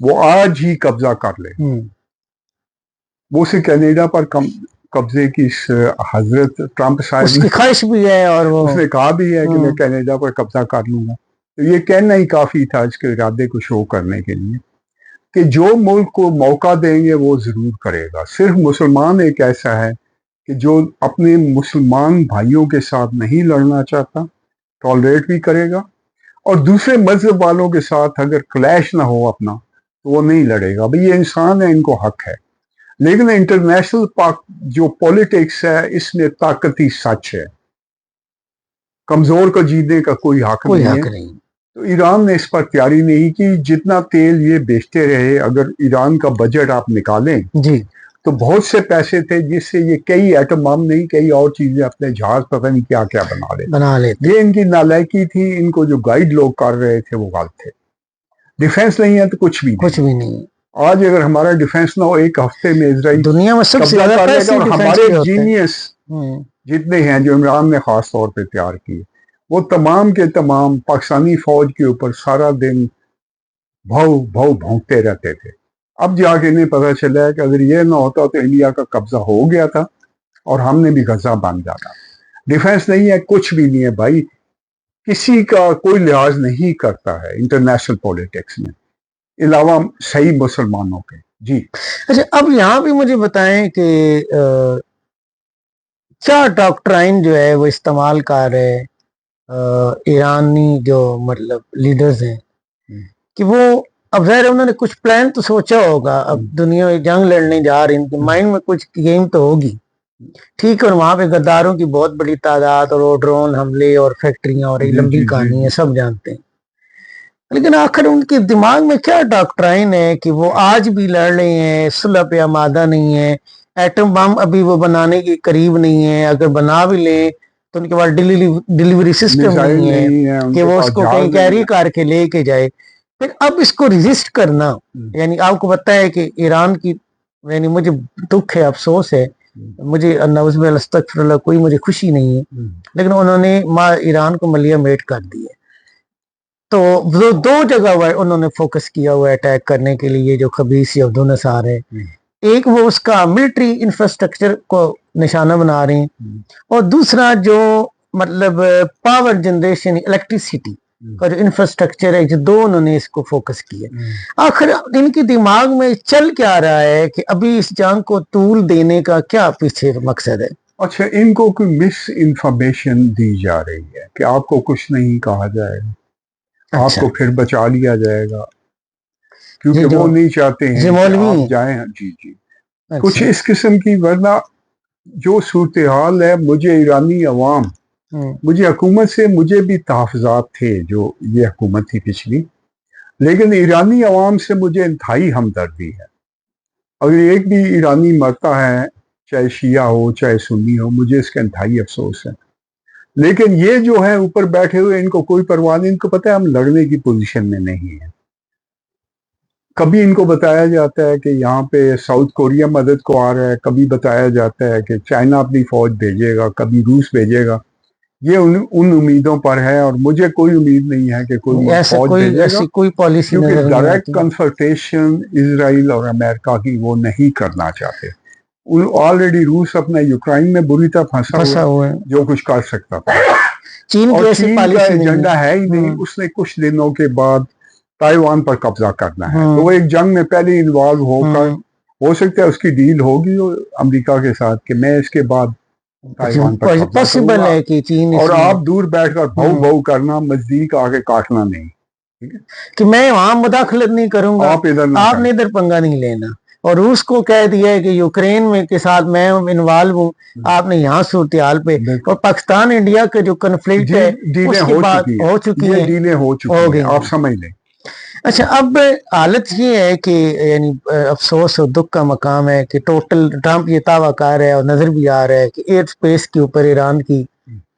وہ آج ہی قبضہ کر لے. وہ اسے کینیڈا پر قبضے کی حضرت ٹرمپ اس صاحب کی خواہش بھی ہے اور وہ اس نے کہا بھی ہے کہ میں کینیڈا پر قبضہ کر لوں گا. تو یہ کہنا ہی کافی تھا اس کے ارادے کو شو کرنے کے لیے کہ جو ملک کو موقع دیں گے وہ ضرور کرے گا. صرف مسلمان ایک ایسا ہے کہ جو اپنے مسلمان بھائیوں کے ساتھ نہیں لڑنا چاہتا، ٹالریٹ بھی کرے گا، اور دوسرے مذہب والوں کے ساتھ اگر کلیش نہ ہو اپنا تو وہ نہیں لڑے گا. بھئی یہ انسان ہے، ان کو حق ہے. لیکن انٹرنیشنل جو پولیٹکس ہے اس میں طاقت ہی سچ ہے، کمزور کو جیتنے کا کوئی حق کوئی نہیں حق ہے. نہیں. تو ایران نے اس پر تیاری نہیں کی. جتنا تیل یہ بیچتے رہے، اگر ایران کا بجٹ آپ نکالیں جی تو بہت سے پیسے تھے جس سے یہ کئی ایٹم بم نہیں، کئی اور چیزیں، اپنے جہاز پتہ نہیں کیا کیا بنا لیتے. بنا لیتے. یہ ان کی نالائکی تھی. ان کو جو گائیڈ لوگ کر رہے تھے وہ غلط تھے. ڈیفنس نہیں ہے تو کچھ بھی کچھ بھی نہیں. آج اگر ہمارا ڈیفنس نہ ہو، ایک ہفتے میں اسرائیل دنیا میں سب سے قبضہ زیادہ کر لے گا. پیسے اور ڈیفنس ہمارے پہ ہوتے ہیں. جینیس جتنے ہیں جو عمران نے خاص طور پہ تیار کیے، وہ تمام کے تمام پاکستانی فوج کے اوپر سارا دن بھونکتے رہتے تھے. اب جا کے انہیں پتہ چلا ہے کہ اگر یہ نہ ہوتا تو انڈیا کا قبضہ ہو گیا تھا اور ہم نے بھی غزہ بن جانا. ڈیفنس نہیں ہے، کچھ بھی نہیں ہے بھائی. کسی کا کوئی لحاظ نہیں کرتا ہے انٹرنیشنل پولیٹکس میں علاوہ صحیح مسلمانوں کے. جی اچھا، اب یہاں بھی مجھے بتائیں کہ کیا ڈاکٹرائن جو ہے وہ استعمال کر رہے ایرانی جو مطلب لیڈرز ہیں کہ وہ اب ظاہر انہوں نے کچھ پلان تو سوچا ہوگا. اب دنیا میں جنگ لڑنے جا رہی ان کے مائنڈ میں کچھ گیم تو ہوگی، ٹھیک ہے. اور وہاں پہ غداروں کی بہت بڑی تعداد اور وہ ڈرون حملے اور فیکٹریاں اور ایک لمبی کہانی ہے، سب جانتے ہیں. لیکن آخر ان کے دماغ میں کیا ڈاکٹرائن ہے کہ وہ آج بھی لڑ رہے ہیں، صلح پہ آمادہ نہیں ہے. ایٹم بم ابھی وہ بنانے کے قریب نہیں ہے. اگر بنا بھی لیں تو ان کے پاس ڈیلیوری سسٹم نہیں ہے کہ وہ اس کو کہیں کیری کر کے لے کے جائے. پھر اب اس کو ریزسٹ کرنا، یعنی آپ کو پتہ ہے کہ ایران کی، یعنی مجھے دکھ ہے، افسوس ہے، مجھے نعوذ باللہ استغفر اللہ، کوئی مجھے خوشی نہیں ہے، لیکن انہوں نے ایران کو ملیہ میٹ کر دی ہے. تو وہ دو جگہ انہوں نے فوکس کیا ہوا ہے اٹیک کرنے کے لیے، جو خبیث عبد النصار ہے. ایک وہ اس کا ملٹری انفراسٹرکچر کو نشانہ بنا رہے ہیں، اور دوسرا جو مطلب پاور جنریشن الیکٹریسٹی کا جو انفراسٹرکچر ہے، جو دو انہوں نے اس کو فوکس کیا. آخر ان کے دماغ میں چل کیا رہا ہے کہ ابھی اس جنگ کو طول دینے کا کیا پیچھے مقصد ہے؟ اچھا، ان کو کوئی مس انفارمیشن دی جا رہی ہے کہ آپ کو کچھ نہیں کہا جائے گا، آپ کو پھر بچا لیا جائے گا، کیونکہ وہ نہیں چاہتے ہیں کہ آپ جائیں. جی جی، کچھ اس قسم کی. ورنہ جو صورتحال ہے، مجھے ایرانی عوام، مجھے حکومت سے مجھے بھی تحفظات تھے، جو یہ حکومت تھی پچھلی، لیکن ایرانی عوام سے مجھے انتہائی ہمدردی ہے. اگر ایک بھی ایرانی مرتا ہے، چاہے شیعہ ہو چاہے سنی ہو، مجھے اس کا انتہائی افسوس ہے. لیکن یہ جو ہے اوپر بیٹھے ہوئے، ان کو کوئی پرواہ نہیں. ان کو پتہ ہے ہم لڑنے کی پوزیشن میں نہیں ہیں. کبھی ان کو بتایا جاتا ہے کہ یہاں پہ ساؤتھ کوریا مدد کو آ رہا ہے، کبھی بتایا جاتا ہے کہ چائنا اپنی فوج بھیجے گا، کبھی روس بھیجے گا. یہ ان امیدوں پر ہے، اور مجھے کوئی امید نہیں ہے کہ کوئی فوج بھیجے گا، کوئی پالیسی کیونکہ ڈائریکٹ کنفرنٹیشن اسرائیل اور امریکہ کی وہ نہیں کرنا چاہتے. آلریڈی روس اپنا یوکرائن میں بری طرح پھنسا ہوا ہے، جو کچھ کر سکتا تھا. اور چین کا ایجنڈا ہے ہی نہیں. اس نے کچھ دنوں کے بعد تائیوان پر قبضہ کرنا ہے، تو وہ ایک جنگ میں پہلے انوالو ہو کر، ہو سکتا ہے اس کی ڈیل ہوگی امریکہ کے ساتھ کہ میں اس کے بعد تائیوان پر قبضہ کروں گا، اور آپ دور بیٹھ کر بھو کرنا، نزدیک آ کے کاٹنا نہیں، کہ میں وہاں مداخلت نہیں کروں گا، آپ نے ادھر پنگا نہیں لینا. اور روس کو کہہ دیا ہے کہ یوکرین میں کے ساتھ میں انوالو ہوں، آپ نے یہاں صورتحال پہ. اور پاکستان انڈیا کا جو کنفلکٹ ہے اس کی بات ہو چکی ہے، ڈیلیں ہو چکی ہیں، آپ سمجھ لیں. اچھا، اب حالت یہ ہے کہ یعنی افسوس اور دکھ کا مقام ہے کہ ٹوٹل ٹرمپ یہ دعویٰ کر رہا ہے اور نظر بھی آ رہا ہے کہ ایئر سپیس کے اوپر ایران کی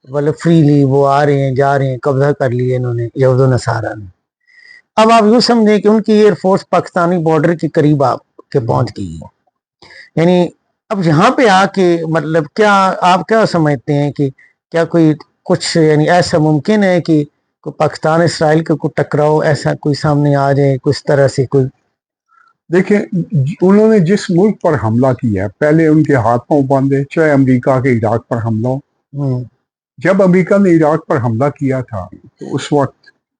مطلب فریلی وہ آ رہے ہیں، جا رہے ہیں، قبضہ کر لیے انہوں نے یہود و نصارہ نے. اب آپ یوں سمجھیں کہ ان کی ایئر فورس پاکستانی بارڈر کے قریب آپ کے پہنچ گئی ہے. یعنی اب یہاں پہ آ کے مطلب کیا آپ کیا سمجھتے ہیں کہ کیا کوئی کچھ یعنی ایسا ممکن ہے کہ کوئی پاکستان اسرائیل کا کوئی ٹکراؤ ایسا کوئی سامنے آ جائے، کچھ طرح سے کوئی دیکھیں انہوں نے جس ملک پر حملہ کیا پہلے ان کے ہاتھ پاؤں باندھے، چاہے امریکہ کے عراق پر حملہ ہو. ہوں، جب امریکہ نے عراق پر حملہ کیا تھا تو اس وقت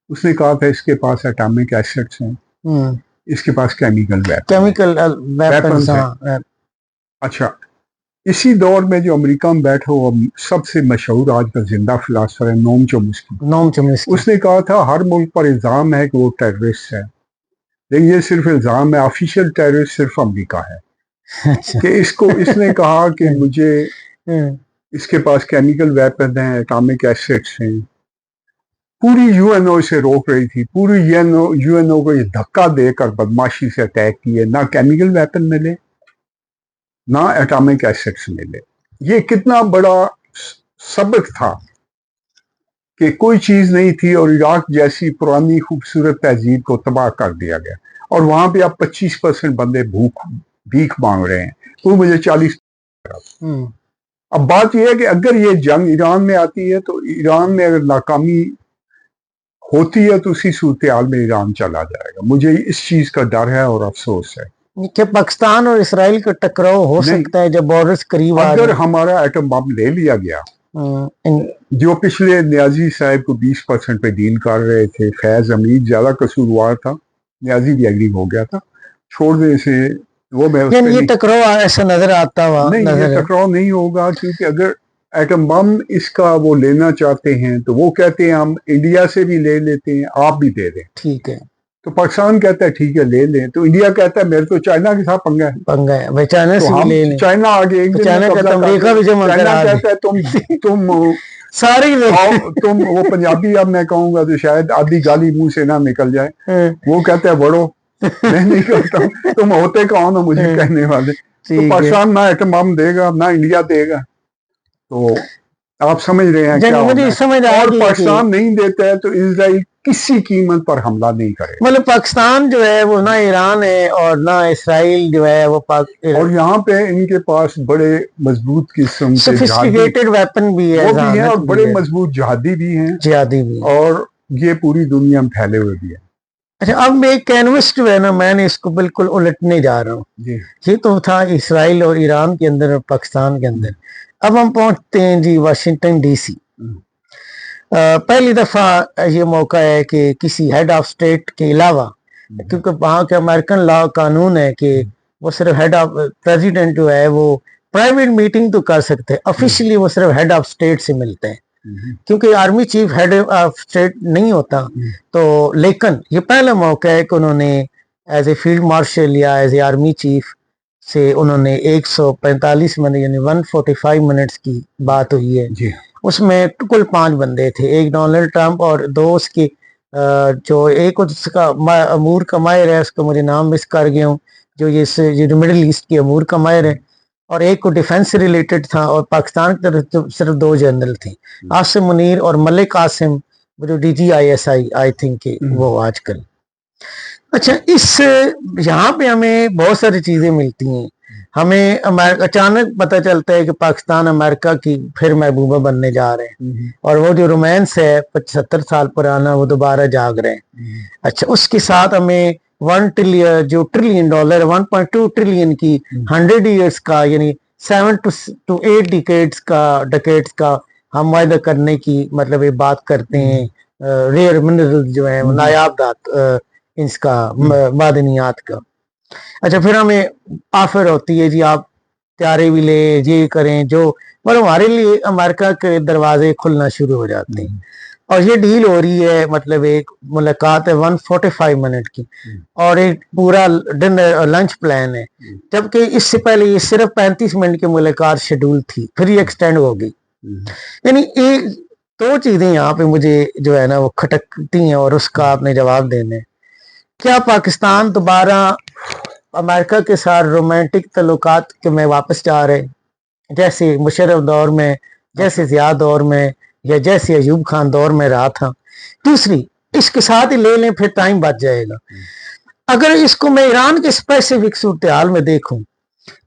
اس نے کہا تھا اس کے پاس اٹامک ایسٹس ہیں، ہوں، اس کے پاس کیمیکل ویپن. Chemical weapons. ہیں. اچھا، اسی دور میں جو امریکہ میں بیٹھا ہوا سب سے مشہور آج کا زندہ فلاسفر ہے نوم چومسکی، نوم چومسکی. اس نے کہا تھا ہر ملک پر الزام ہے کہ وہ ٹیررسٹ ہے، لیکن یہ صرف الزام ہے، آفیشیل ٹیررسٹ صرف امریکا ہے. اچھا. کہ اس نے کہا کہ مجھے اس کے پاس کیمیکل ویپن ہیں، اٹامک ایسٹس ہیں. پوری یو این او اسے روک رہی تھی، پوری یو این او کو یہ دھکا دے کر بدماشی سے اٹیک کیے، نہ کیمیکل ویپن ملے نہ اٹامک ایسٹس ملے. یہ کتنا بڑا سبق تھا کہ کوئی چیز نہیں تھی اور عراق جیسی پرانی خوبصورت تہذیب کو تباہ کر دیا گیا، اور وہاں پہ اب 25% بندے بھیک مانگ رہے ہیں. تو مجھے 40. اب بات یہ ہے کہ اگر یہ جنگ ایران میں آتی ہے تو ایران میں اگر ناکامی ہوتی ہے تو اسی صورتحال میں ایران چلا جائے گا. مجھے اس چیز کا ڈر ہے اور افسوس ہے کہ پاکستان اور اسرائیل کا ٹکراؤ ہو سکتا ہے جب بارڈرز قریب آ اگر جائیں. ہمارا ایٹم بم لے لیا گیا، جو پچھلے نیازی صاحب کو 20% پہ ڈیل کر رہے تھے، فیض حمید زیادہ قصوروار تھا، نیازی بھی ایگری ہو گیا تھا، چھوڑ دیں اسے. وہ میں اس یعنی پہ یہ ٹکراؤ ایسا نظر آتا ہوا نہیں، یہ ٹکراؤ نہیں ہوگا، کیونکہ اگر ایٹم بم اس کا وہ لینا چاہتے ہیں تو وہ کہتے ہیں ہم انڈیا سے بھی لے لیتے ہیں، آپ بھی دے دیں. ٹھیک ہے. تو پاکستان کہتا ہے ٹھیک ہے لے لیں، تو انڈیا کہتا ہے میرے تو چائنا کے ساتھ پنگا ہے، بھائی چائنا سے تو بھی ہم لے لیں. چائنا آگے ایک دن چائنا میں کہتا قبضہ کر امریکہ بھی لیں. جمع چائنا کرا دے. کہتا ہے تم سارے لے تم وہ پنجابی اب میں کہوں گا تو شاید آدھی گالی منہ سے نہ نکل جائے، وہ کہتا ہے بڑھو، میں نہیں کرتا ہوں، تم ہوتے کون ہو مجھے کہنے والے. تو پاکستان نہ ایٹم بم دے گا نہ انڈیا دے گا. تو آپ سمجھ رہے ہیں کیا ہونا ہے. اور پاکستان نہیں دیتا ہے تو اسرائیل کسی قیمت پر حملہ نہیں کرے. مطلب پاکستان جو ہے وہ نہ ایران ہے اور نہ اسرائیل جو ہے وہ اور یہاں پہ ان کے پاس بڑے مضبوط قسم کے سوفسٹیکیٹڈ ویپن بھی ہے، وہ بھی ہیں، اور بڑے مضبوط جہادی بھی ہیں، جہادی بھی، اور یہ پوری دنیا میں پھیلے ہوئے بھی ہیں. اچھا اب میں ایک کینوس جو ہے نا میں نے اس کو بالکل الٹنے جا رہا ہوں. جی یہ تو تھا اسرائیل اور ایران کے اندر اور پاکستان کے اندر. اب ہم پہنچتے ہیں جی واشنگٹن ڈی سی. پہلی دفعہ یہ موقع ہے کہ کسی ہیڈ آف اسٹیٹ کے علاوہ، کیونکہ وہاں کے امریکن لا قانون ہے کہ وہ صرف ہیڈ آف پریزیڈنٹ جو ہے وہ پرائیویٹ میٹنگ تو کر سکتے ہیں، آفیشلی وہ صرف ہیڈ آف اسٹیٹ سے ملتے ہیں کیونکہ army chief head of state نہیں ہوتا. تو لیکن یہ پہلا موقع ہے کہ انہوں نے ایز اے فیلڈ مارشل یا ایز اے آرمی چیف سے انہوں نے 145 منٹ یعنی 145 منٹس کی بات ہوئی ہے. اس میں کل 5 بندے تھے، ایک ڈونلڈ ٹرمپ اور 2 اس کے جو ایک اس کا امور کا ماہر ہے، اس کا مجھے نام مس کر گیا ہوں، جو یہ مڈل ایسٹ کے امور کا ماہر ہے، اور ایک کو ڈیفنس سے ریلیٹڈ تھا. اور پاکستان کی طرف صرف 2 جنرل تھے، عاصم منیر اور ملک قاسم، جو D G I S I think وہ آج کل. اچھا یہاں پہ ہمیں بہت ساری چیزیں ملتی ہیں. ہمیں اچانک پتہ چلتا ہے کہ پاکستان امریکہ کی پھر محبوبہ بننے جا رہے ہیں، اور وہ جو رومانس ہے 75 سال پرانا وہ دوبارہ جاگ رہے ہیں. اچھا اس کے ساتھ ہمیں $1 ٹریلین 1.2 ٹریلین کی 100 ایئرس کا یعنی 7 to 8 ڈیکیڈز کا ہم معاہدہ کرنے کی مطلب یہ بات کرتے ہیں. ریئر منرل جو ہیں نایاب دھات اس کا معدنیات کا. اچھا پھر ہمیں آفر ہوتی ہے جی آپ تیارے بھی لیں، یہ کریں جو، پر ہمارے لیے امریکہ کے دروازے کھلنا شروع ہو جاتے ہیں. اور یہ ڈیل ہو رہی ہے، مطلب ایک ملاقات ہے 145 منٹ کی، اور ایک پورا ڈنر لنچ پلان ہے، جبکہ اس سے پہلے یہ صرف 35 منٹ کی ملاقات شیڈول تھی، پھر یہ ایکسٹینڈ ہو گئی. یعنی 2 چیزیں یہاں پہ مجھے جو ہے نا وہ کھٹکتی ہیں، اور اس کا آپ نے جواب دینا ہے. کیا پاکستان دوبارہ امریکہ کے ساتھ رومانٹک تعلقات کے میں واپس جا رہے جیسے مشرف دور میں، جیسے ضیاء دور میں، یا جیسے ایوب خان دور میں رہا تھا؟ دوسری اس کے ساتھ ہی لے لیں پھر ٹائم بچ جائے گا. اگر اس کو میں ایران کے اسپیسیفک صورتحال میں دیکھوں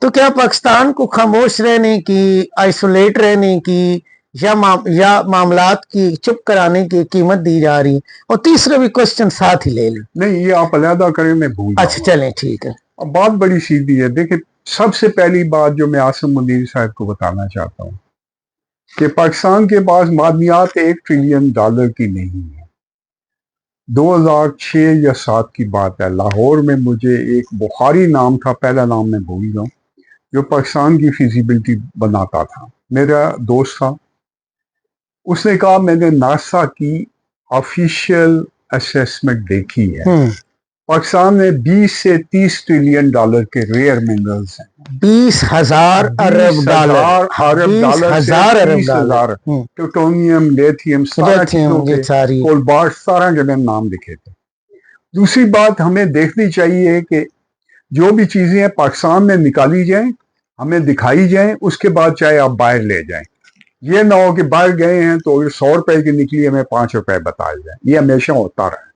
تو کیا پاکستان کو خاموش رہنے کی، آئسولیٹ رہنے کی، یا معاملات کی چپ کرانے کی قیمت دی جا رہی؟ اور تیسرا بھی کوشچن ساتھ ہی لے لیں. نہیں، یہ آپ علیحدہ کریں، میں بھول. اچھا چلیں ٹھیک ہے. اب بات بڑی سیدھی ہے. دیکھیں سب سے پہلی بات جو میں عاصم منیر صاحب کو بتانا چاہتا ہوں کہ پاکستان کے پاس معدنیات $1 ٹریلین کی نہیں ہے. 2006 یا 7 کی بات ہے. لاہور میں مجھے ایک بخاری نام تھا, پہلا نام میں بھول گیا ہوں, جو پاکستان کی فیزیبلٹی بناتا تھا. میرا دوست تھا, اس نے کہا میں نے ناسا کی آفیشیل اسیسمنٹ دیکھی ہے, پاکستان میں 20 سے 30 ٹریلین کے ریئر منرلز ہیں. 20,000 ارب ڈالر. 20,000 ارب ڈالر پلوٹونیم, لیتھیم, سارا چیزوں کے, کولبارٹ, سارا جگہ نام لکھے تھے. دوسری بات ہمیں دیکھنی چاہیے کہ جو بھی چیزیں ہیں پاکستان میں نکالی جائیں, ہمیں دکھائی جائیں, اس کے بعد چاہے آپ باہر لے جائیں. یہ نہ ہو کہ باہر گئے ہیں تو $100 کی نکلی ہمیں $5 بتائے جائیں. یہ ہمیشہ ہوتا رہا.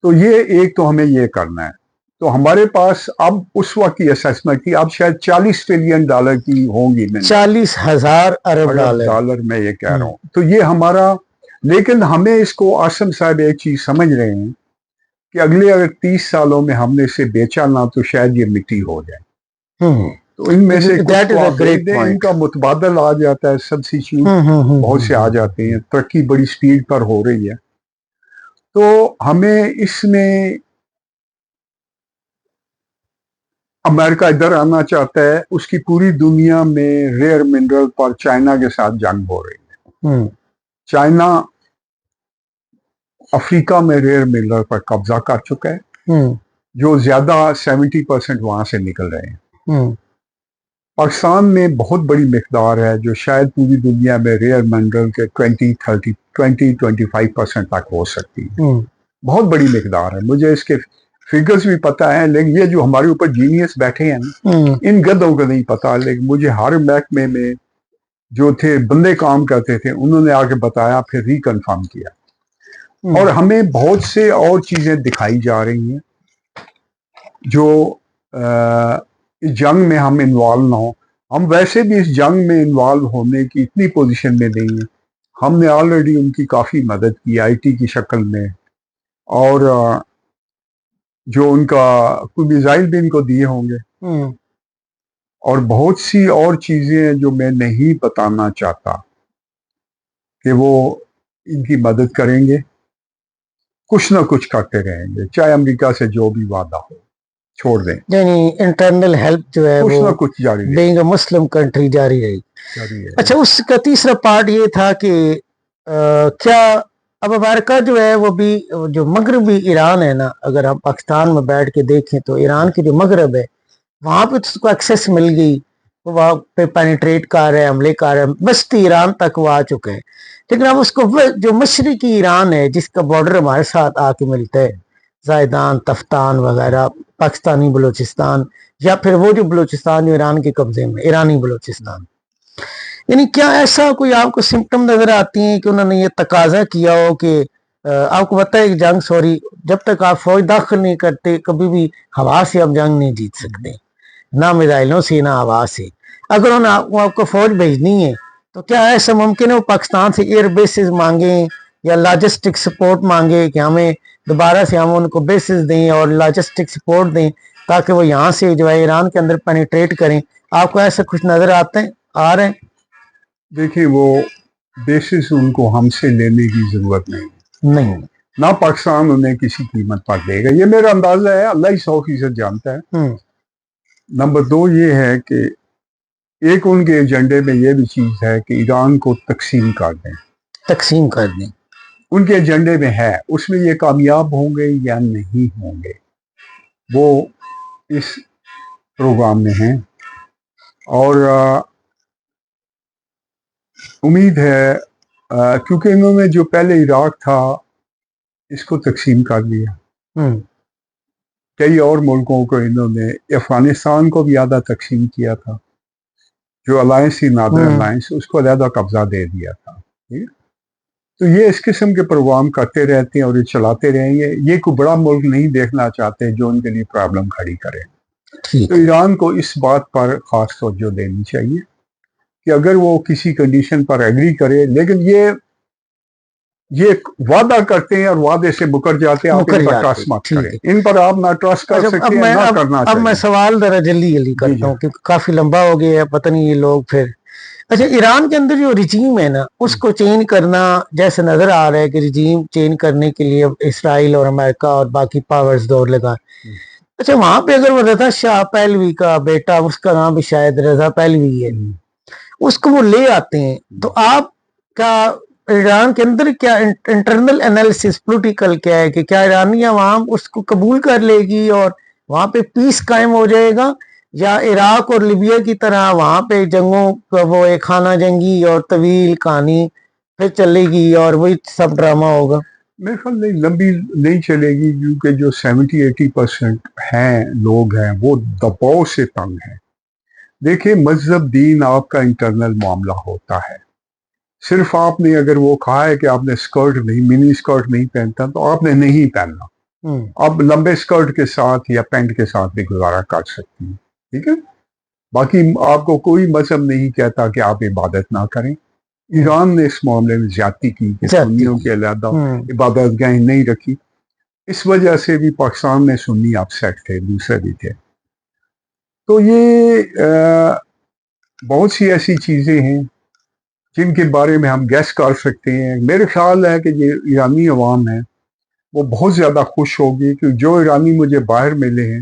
تو یہ ایک تو ہمیں یہ کرنا ہے. تو ہمارے پاس اب اس وقت کی اسیسمنٹ تھی, اب شاید $40 ٹریلین کی ہوں گی. 40,000 ارب ڈالر میں یہ کہہ رہا ہوں. تو یہ ہمارا, لیکن ہمیں اس کو عاصم صاحب ایک چیز سمجھ رہے ہیں کہ اگلے اگر 30 سالوں میں ہم نے اسے بیچا نہ تو شاید یہ مٹی ہو جائے. تو ان میں سے ان کا متبادل آ جاتا ہے, سبسٹیٹیوٹ بہت سے آ جاتے ہیں. ترقی بڑی سپیڈ پر ہو رہی ہے, تو ہمیں اس میں امریکہ ادھر آنا چاہتا ہے. اس کی پوری دنیا میں ریئر منرل پر چائنا کے ساتھ جنگ ہو رہی ہے. چائنا افریقہ میں ریئر منرل پر قبضہ کر چکا ہے, جو زیادہ 70% وہاں سے نکل رہے ہیں. پاکستان میں بہت بڑی مقدار ہے جو شاید پوری دنیا میں ریئر منرل کے 20-25% تک ہو سکتی ہے. بہت بڑی مقدار ہے. مجھے اس کے فگرز بھی پتہ ہیں, لیکن یہ جو ہمارے اوپر جینیس بیٹھے ہیں ان گدوں کو نہیں پتا. لیکن مجھے ہر محکمے میں جو تھے بندے کام کرتے تھے, انہوں نے آ کے بتایا, پھر ریکنفرم کیا. اور ہمیں بہت سے اور چیزیں دکھائی جا رہی ہیں جو اس جنگ میں ہم انوالو نہ ہوں. ہم ویسے بھی اس جنگ میں انوالو ہونے کی اتنی پوزیشن میں نہیں ہیں. ہم نے آلریڈی ان کی کافی مدد کی آئی ٹی کی شکل میں, اور جو ان کا کوئی میزائل بھی ان کو دیے ہوں گے, اور بہت سی اور چیزیں ہیں جو میں نہیں بتانا چاہتا کہ وہ ان کی مدد کریں گے. کچھ نہ کچھ کرتے رہیں گے, چاہے امریکہ سے جو بھی وعدہ ہو چھوڑ دیں. یعنی انٹرنل ہیلپ جو ہے کچھ وہ نہ کچھ جاری رہے, بینگ اے مسلم کنٹری جاری رہی. اچھا, اس کا تیسرا پارٹ یہ تھا کہ کیا اب امریکہ جو ہے وہ بھی, جو مغربی ایران ہے نا, اگر ہم پاکستان میں بیٹھ کے دیکھیں تو ایران کی جو مغرب ہے وہاں پہ اس کو ایکسیس مل گئی, وہ وہاں پہ پینیٹریٹ کر رہے ہیں, حملے کر رہے ہیں, بستی ایران تک وہ آ چکے ہیں. لیکن اب اس کو جو مشرقی ایران ہے جس کا بارڈر ہمارے ساتھ آ کے ملتا ہے, زائدان, تفتان وغیرہ, پاکستانی بلوچستان, یا پھر وہ جو بلوچستان جو ایران کے قبضے میں, ایرانی بلوچستان, یعنی کیا ایسا کوئی آپ کو سمپٹم نظر آتی ہیں کہ انہوں نے یہ تقاضا کیا ہو کہ آپ کو پتہ ہے کہ جنگ جب تک آپ فوج داخل نہیں کرتے کبھی بھی ہوا سے آپ جنگ نہیں جیت سکتے, نہ میزائلوں سے نہ ہوا سے. اگر انہوں نے آپ کو فوج بھیجنی ہے تو کیا ایسا ممکن ہے وہ پاکستان سے ایئر بیسز مانگیں یا لاجسٹک سپورٹ مانگے کہ ہمیں دوبارہ سے ہم ان کو بیسز دیں اور لاجسٹک سپورٹ دیں تاکہ وہ یہاں سے جو ہے ایران کے اندر پینیٹریٹ کریں؟ آپ کو ایسا کچھ نظر آ رہے ہیں؟ دیکھیں, وہ بیسز ان کو ہم سے لینے کی ضرورت نہیں, نہ پاکستان انہیں کسی قیمت پر دے گا. یہ میرا اندازہ ہے, اللہ ہی 100% جانتا ہے. نمبر 2 یہ ہے کہ ایک ان کے ایجنڈے میں یہ بھی چیز ہے کہ ایران کو تقسیم کر دیں. ان کے ایجنڈے میں ہے, اس میں یہ کامیاب ہوں گے یا نہیں ہوں گے وہ اس پروگرام میں ہیں. اور امید ہے کیونکہ انہوں نے جو پہلے عراق تھا اس کو تقسیم کر دیا, کئی اور ملکوں کو انہوں نے, افغانستان کو بھی آدھا تقسیم کیا تھا, جو الائنس تھی نادر الائنس, اس کو علیحدہ قبضہ دے دیا تھا. تو یہ اس قسم کے پروگرام کرتے رہتے ہیں اور یہ چلاتے رہیں گے. یہ کوئی بڑا ملک نہیں دیکھنا چاہتے جو ان کے لیے پرابلم کھڑی کرے. تو ایران کو اس بات پر خاص توجہ دینی چاہیے کہ اگر وہ کسی کنڈیشن پر ایگری کرے, لیکن یہ یہ ایک وعدہ کرتے ہیں اور وعدے سے مکر جاتے ہیں. آپ مکر ان پر جاتے ہیں. ٹرسٹ مت ٹھیک کریں, ہے. ان پر آپ نہ ٹرسٹ کر اچھا سکتے ہیں نہ کرنا اب میں چاہیے. سوال ذرا جلدی جی کرتا جی ہوں کیونکہ کافی لمبا ہو گیا ہے, پتہ نہیں یہ لوگ پھر. اچھا, ایران کے اندر جو رجیم ہے نا اس کو چینج کرنا جیسے نظر آ رہا ہے کہ رجیم چینج کرنے کے لیے اسرائیل اور امریکہ اور باقی پاورز دور لگا. اچھا, وہاں پہ اگر وہ رضا شاہ پہلوی کا بیٹا, اس کا نام بھی شاید رضا پہلوی ہے, اس کو وہ لے آتے ہیں, تو آپ کا ایران کے اندر کیا انٹرنل انالیسس پولیٹیکل کیا ہے کہ کیا ایرانی عوام اس کو قبول کر لے گی اور وہاں پہ پیس قائم ہو جائے گا, یا عراق اور لیبیا کی طرح وہاں پہ جنگوں کا وہ ایک خانہ جنگی اور طویل کہانی پھر چلے گی اور وہی سب ڈرامہ ہوگا؟ میرے خیال نہیں لمبی نہیں چلے گی, کیونکہ جو 70-80% ہیں لوگ ہیں وہ دباؤ سے تنگ ہیں. دیکھیں, مذہب دین آپ کا انٹرنل معاملہ ہوتا ہے. صرف آپ نے اگر وہ کہا ہے کہ آپ نے اسکرٹ نہیں, منی اسکرٹ نہیں پہنتا, تو آپ نے نہیں پہننا. آپ لمبے اسکرٹ کے ساتھ یا پینٹ کے ساتھ بھی گزارا کر سکتی ہیں, ٹھیک ہے. باقی آپ کو کوئی مذہب نہیں کہتا کہ آپ عبادت نہ کریں. ایران نے اس معاملے میں زیادتی کی کہ سنیوں کے علیحدہ عبادت گاہیں نہیں رکھی. اس وجہ سے بھی پاکستان میں سنی اپسیٹ تھے, دوسرے بھی تھے. تو یہ بہت سی ایسی چیزیں ہیں جن کے بارے میں ہم گیس کر سکتے ہیں. میرے خیال ہے کہ یہ ایرانی عوام ہے وہ بہت زیادہ خوش ہوگی کہ جو ایرانی مجھے باہر ملے ہیں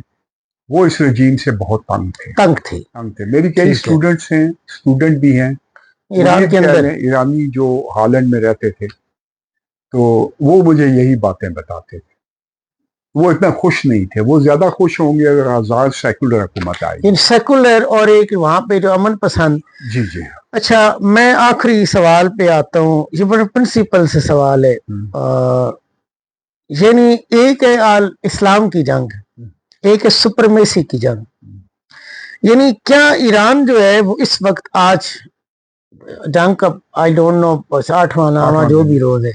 وہ اس رجیم سے بہت تنگ تھے. میری کئی اسٹوڈنٹس ہیں, اسٹوڈنٹ بھی ہیں ایران کے اندر, ایرانی جو ہالینڈ میں رہتے تھے, تو وہ مجھے یہی باتیں بتاتے تھے. وہ اتنا خوش نہیں تھے, وہ زیادہ خوش ہوں گے اگر آزاد سیکولر حکومت آئے. سیکولر اور ایک وہاں پہ جو امن پسند. جی جی. اچھا, میں آخری سوال پہ آتا ہوں, یہ بڑا پرنسپل سے سوال ہے. یعنی ایک ہے اسلام کی جنگ, ایک ہے سپرمیسی کی جنگ. یعنی کیا ایران جو ہے وہ اس وقت آج جنگ کا آئی ڈونٹ نو 8واں 9واں جو بھی روز ہے,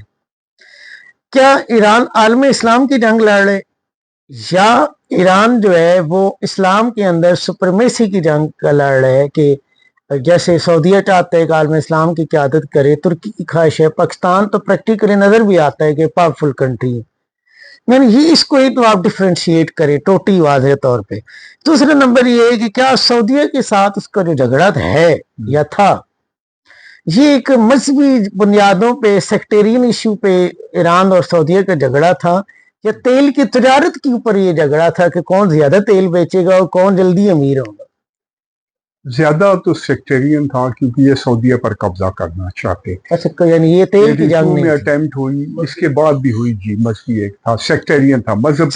کیا ایران عالم اسلام کی جنگ لڑ رہے, یا ایران جو ہے وہ اسلام کے اندر سپرمیسی کی جنگ کا لڑ رہے ہے کہ جیسے سعودیہ چاہتے ہیں کہ عالم اسلام کی قیادت کرے, ترکی کی خواہش ہے, پاکستان تو پریکٹیکلی نظر بھی آتا ہے کہ پاورفل کنٹری ہے. یعنی یہ اس کو ہی تو آپ ڈیفرینشیٹ کریں ٹوٹی واضح طور پہ. دوسرا نمبر یہ ہے کہ کیا سعودیہ کے ساتھ اس کا جو جھگڑا ہے یا تھا, یہ ایک مذہبی بنیادوں پہ سیکٹیرین ایشو پہ ایران اور سعودیہ کا جھگڑا تھا, یا تیل کی تجارت کے اوپر یہ جھگڑا تھا کہ کون زیادہ تیل بیچے گا اور کون جلدی امیر ہوگا؟ زیادہ تو سیکٹیرین تھا, کیونکہ یہ سعودیہ پر قبضہ کرنا چاہتے تھے. اچھا, یعنی یہ تیل کی جنگ میں اٹیمپٹ ہوئی, اس کے بعد بھی ہوئی. جی, مذہبی ایک تھا, سیکٹیرین تھا. مذہب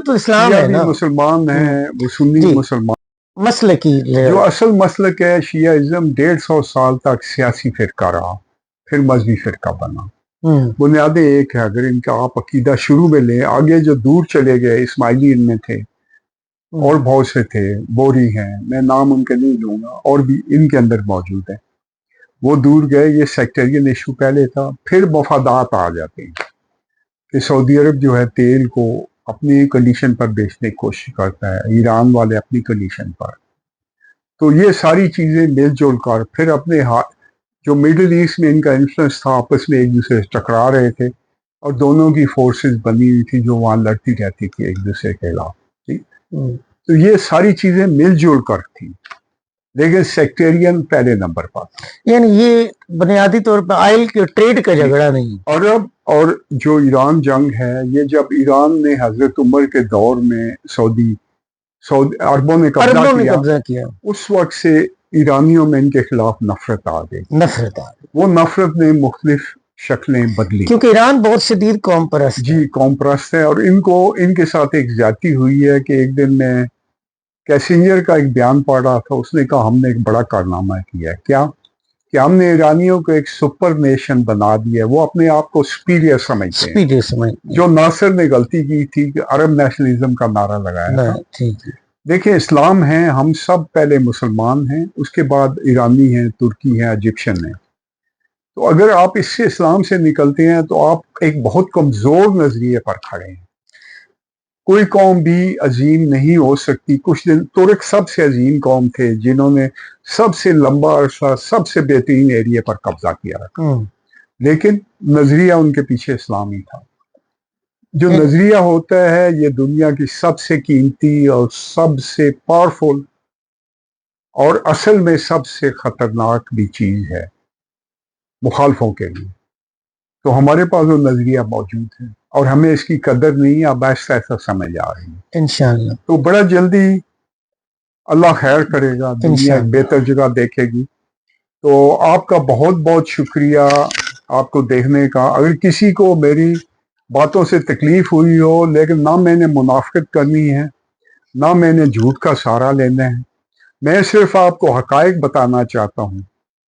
تو اسلام ہے نا, مسلمان ہیں, وہ سنی مسلمان. مسلکی جو اصل مسلک ہے شیعہ ازم 150 سال تک سیاسی فرقہ رہا, پھر مذہبی فرقہ بنا. بنیادیں ایک ہے. اگر ان کا آپ عقیدہ شروع میں لیں, آگے جو دور چلے گئے, اسماعیلی ان میں تھے اور بہت سے تھے, بوری ہیں, میں نام ان کے نہیں لوں گا, اور بھی ان کے اندر موجود ہیں, وہ دور گئے. یہ سیکٹرین ایشو پہلے تھا, پھر مفادات آ جاتے ہیں کہ سعودی عرب جو ہے تیل کو اپنی کنڈیشن پر بیچنے کی کوشش کرتا ہے, ایران والے اپنی کنڈیشن پر. تو یہ ساری چیزیں مل جل کر پھر اپنے جو مڈل ایسٹ میں ان کا انفلوئنس تھا, آپس میں ایک دوسرے سے ٹکرا رہے تھے, اور دونوں کی فورسز بنی ہوئی تھی جو وہاں لڑتی رہتی تھی ایک دوسرے کے خلاف. تو یہ ساری چیزیں مل جل کر تھیں, لیکن سیکٹیرین پہلے نمبر پر. یعنی یہ بنیادی طور پر آئل کے ٹریڈ کا جھگڑا نہیں. اور جو ایران جنگ ہے, یہ جب ایران نے حضرت عمر کے دور میں سعودی عربوں نے قبضہ کیا, اس وقت سے ایرانیوں میں ان کے خلاف نفرت آ گئی. وہ نفرت نے مختلف شکلیں بدلی, کیونکہ ایران بہت شدید قوم پرست. جی, قوم پرست ہے. اور ان کے ساتھ ایک زیادتی ہوئی ہے کہ ایک دن میں کیسنجر کا ایک بیان پڑھ رہا تھا, اس نے کہا ہم نے ایک بڑا کارنامہ کیا ہے. کیا کہ ہم نے ایرانیوں کو ایک سپر نیشن بنا دیا ہے. وہ اپنے آپ کو سپیریئر سمجھتے ہیں. جو ناصر نے غلطی کی تھی کہ عرب نیشنلزم کا نعرہ لگایا تھا. دیکھیں, اسلام ہیں, ہم سب پہلے مسلمان ہیں, اس کے بعد ایرانی ہیں, ترکی ہیں, ایجپشن ہیں. تو اگر آپ اس سے اسلام سے نکلتے ہیں تو آپ ایک بہت کمزور نظریے پر کھڑے ہیں. کوئی قوم بھی عظیم نہیں ہو سکتی. کچھ دن ترک سب سے عظیم قوم تھے جنہوں نے سب سے لمبا عرصہ سب سے بہترین ایریے پر قبضہ کیا رکھا. لیکن نظریہ ان کے پیچھے اسلامی تھا. جو ایک- نظریہ ہوتا ہے یہ دنیا کی سب سے قیمتی اور سب سے پاورفل اور اصل میں سب سے خطرناک بھی چیز ہے مخالفوں کے لیے. تو ہمارے پاس وہ نظریہ موجود ہے اور ہمیں اس کی قدر نہیں، اب ایسا سمجھ آ رہی ہے. انشاءاللہ تو بڑا جلدی اللہ خیر کرے گا، دنیا ایک انشاءاللہ بہتر جگہ دیکھے گی. تو آپ کا بہت بہت شکریہ آپ کو دیکھنے کا. اگر کسی کو میری باتوں سے تکلیف ہوئی ہو، لیکن نہ میں نے منافقت کرنی ہے، نہ میں نے جھوٹ کا سہارا لینا ہے، میں صرف آپ کو حقائق بتانا چاہتا ہوں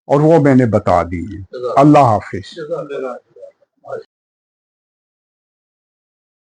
اور وہ میں نے بتا دی ہے. اللہ حافظ.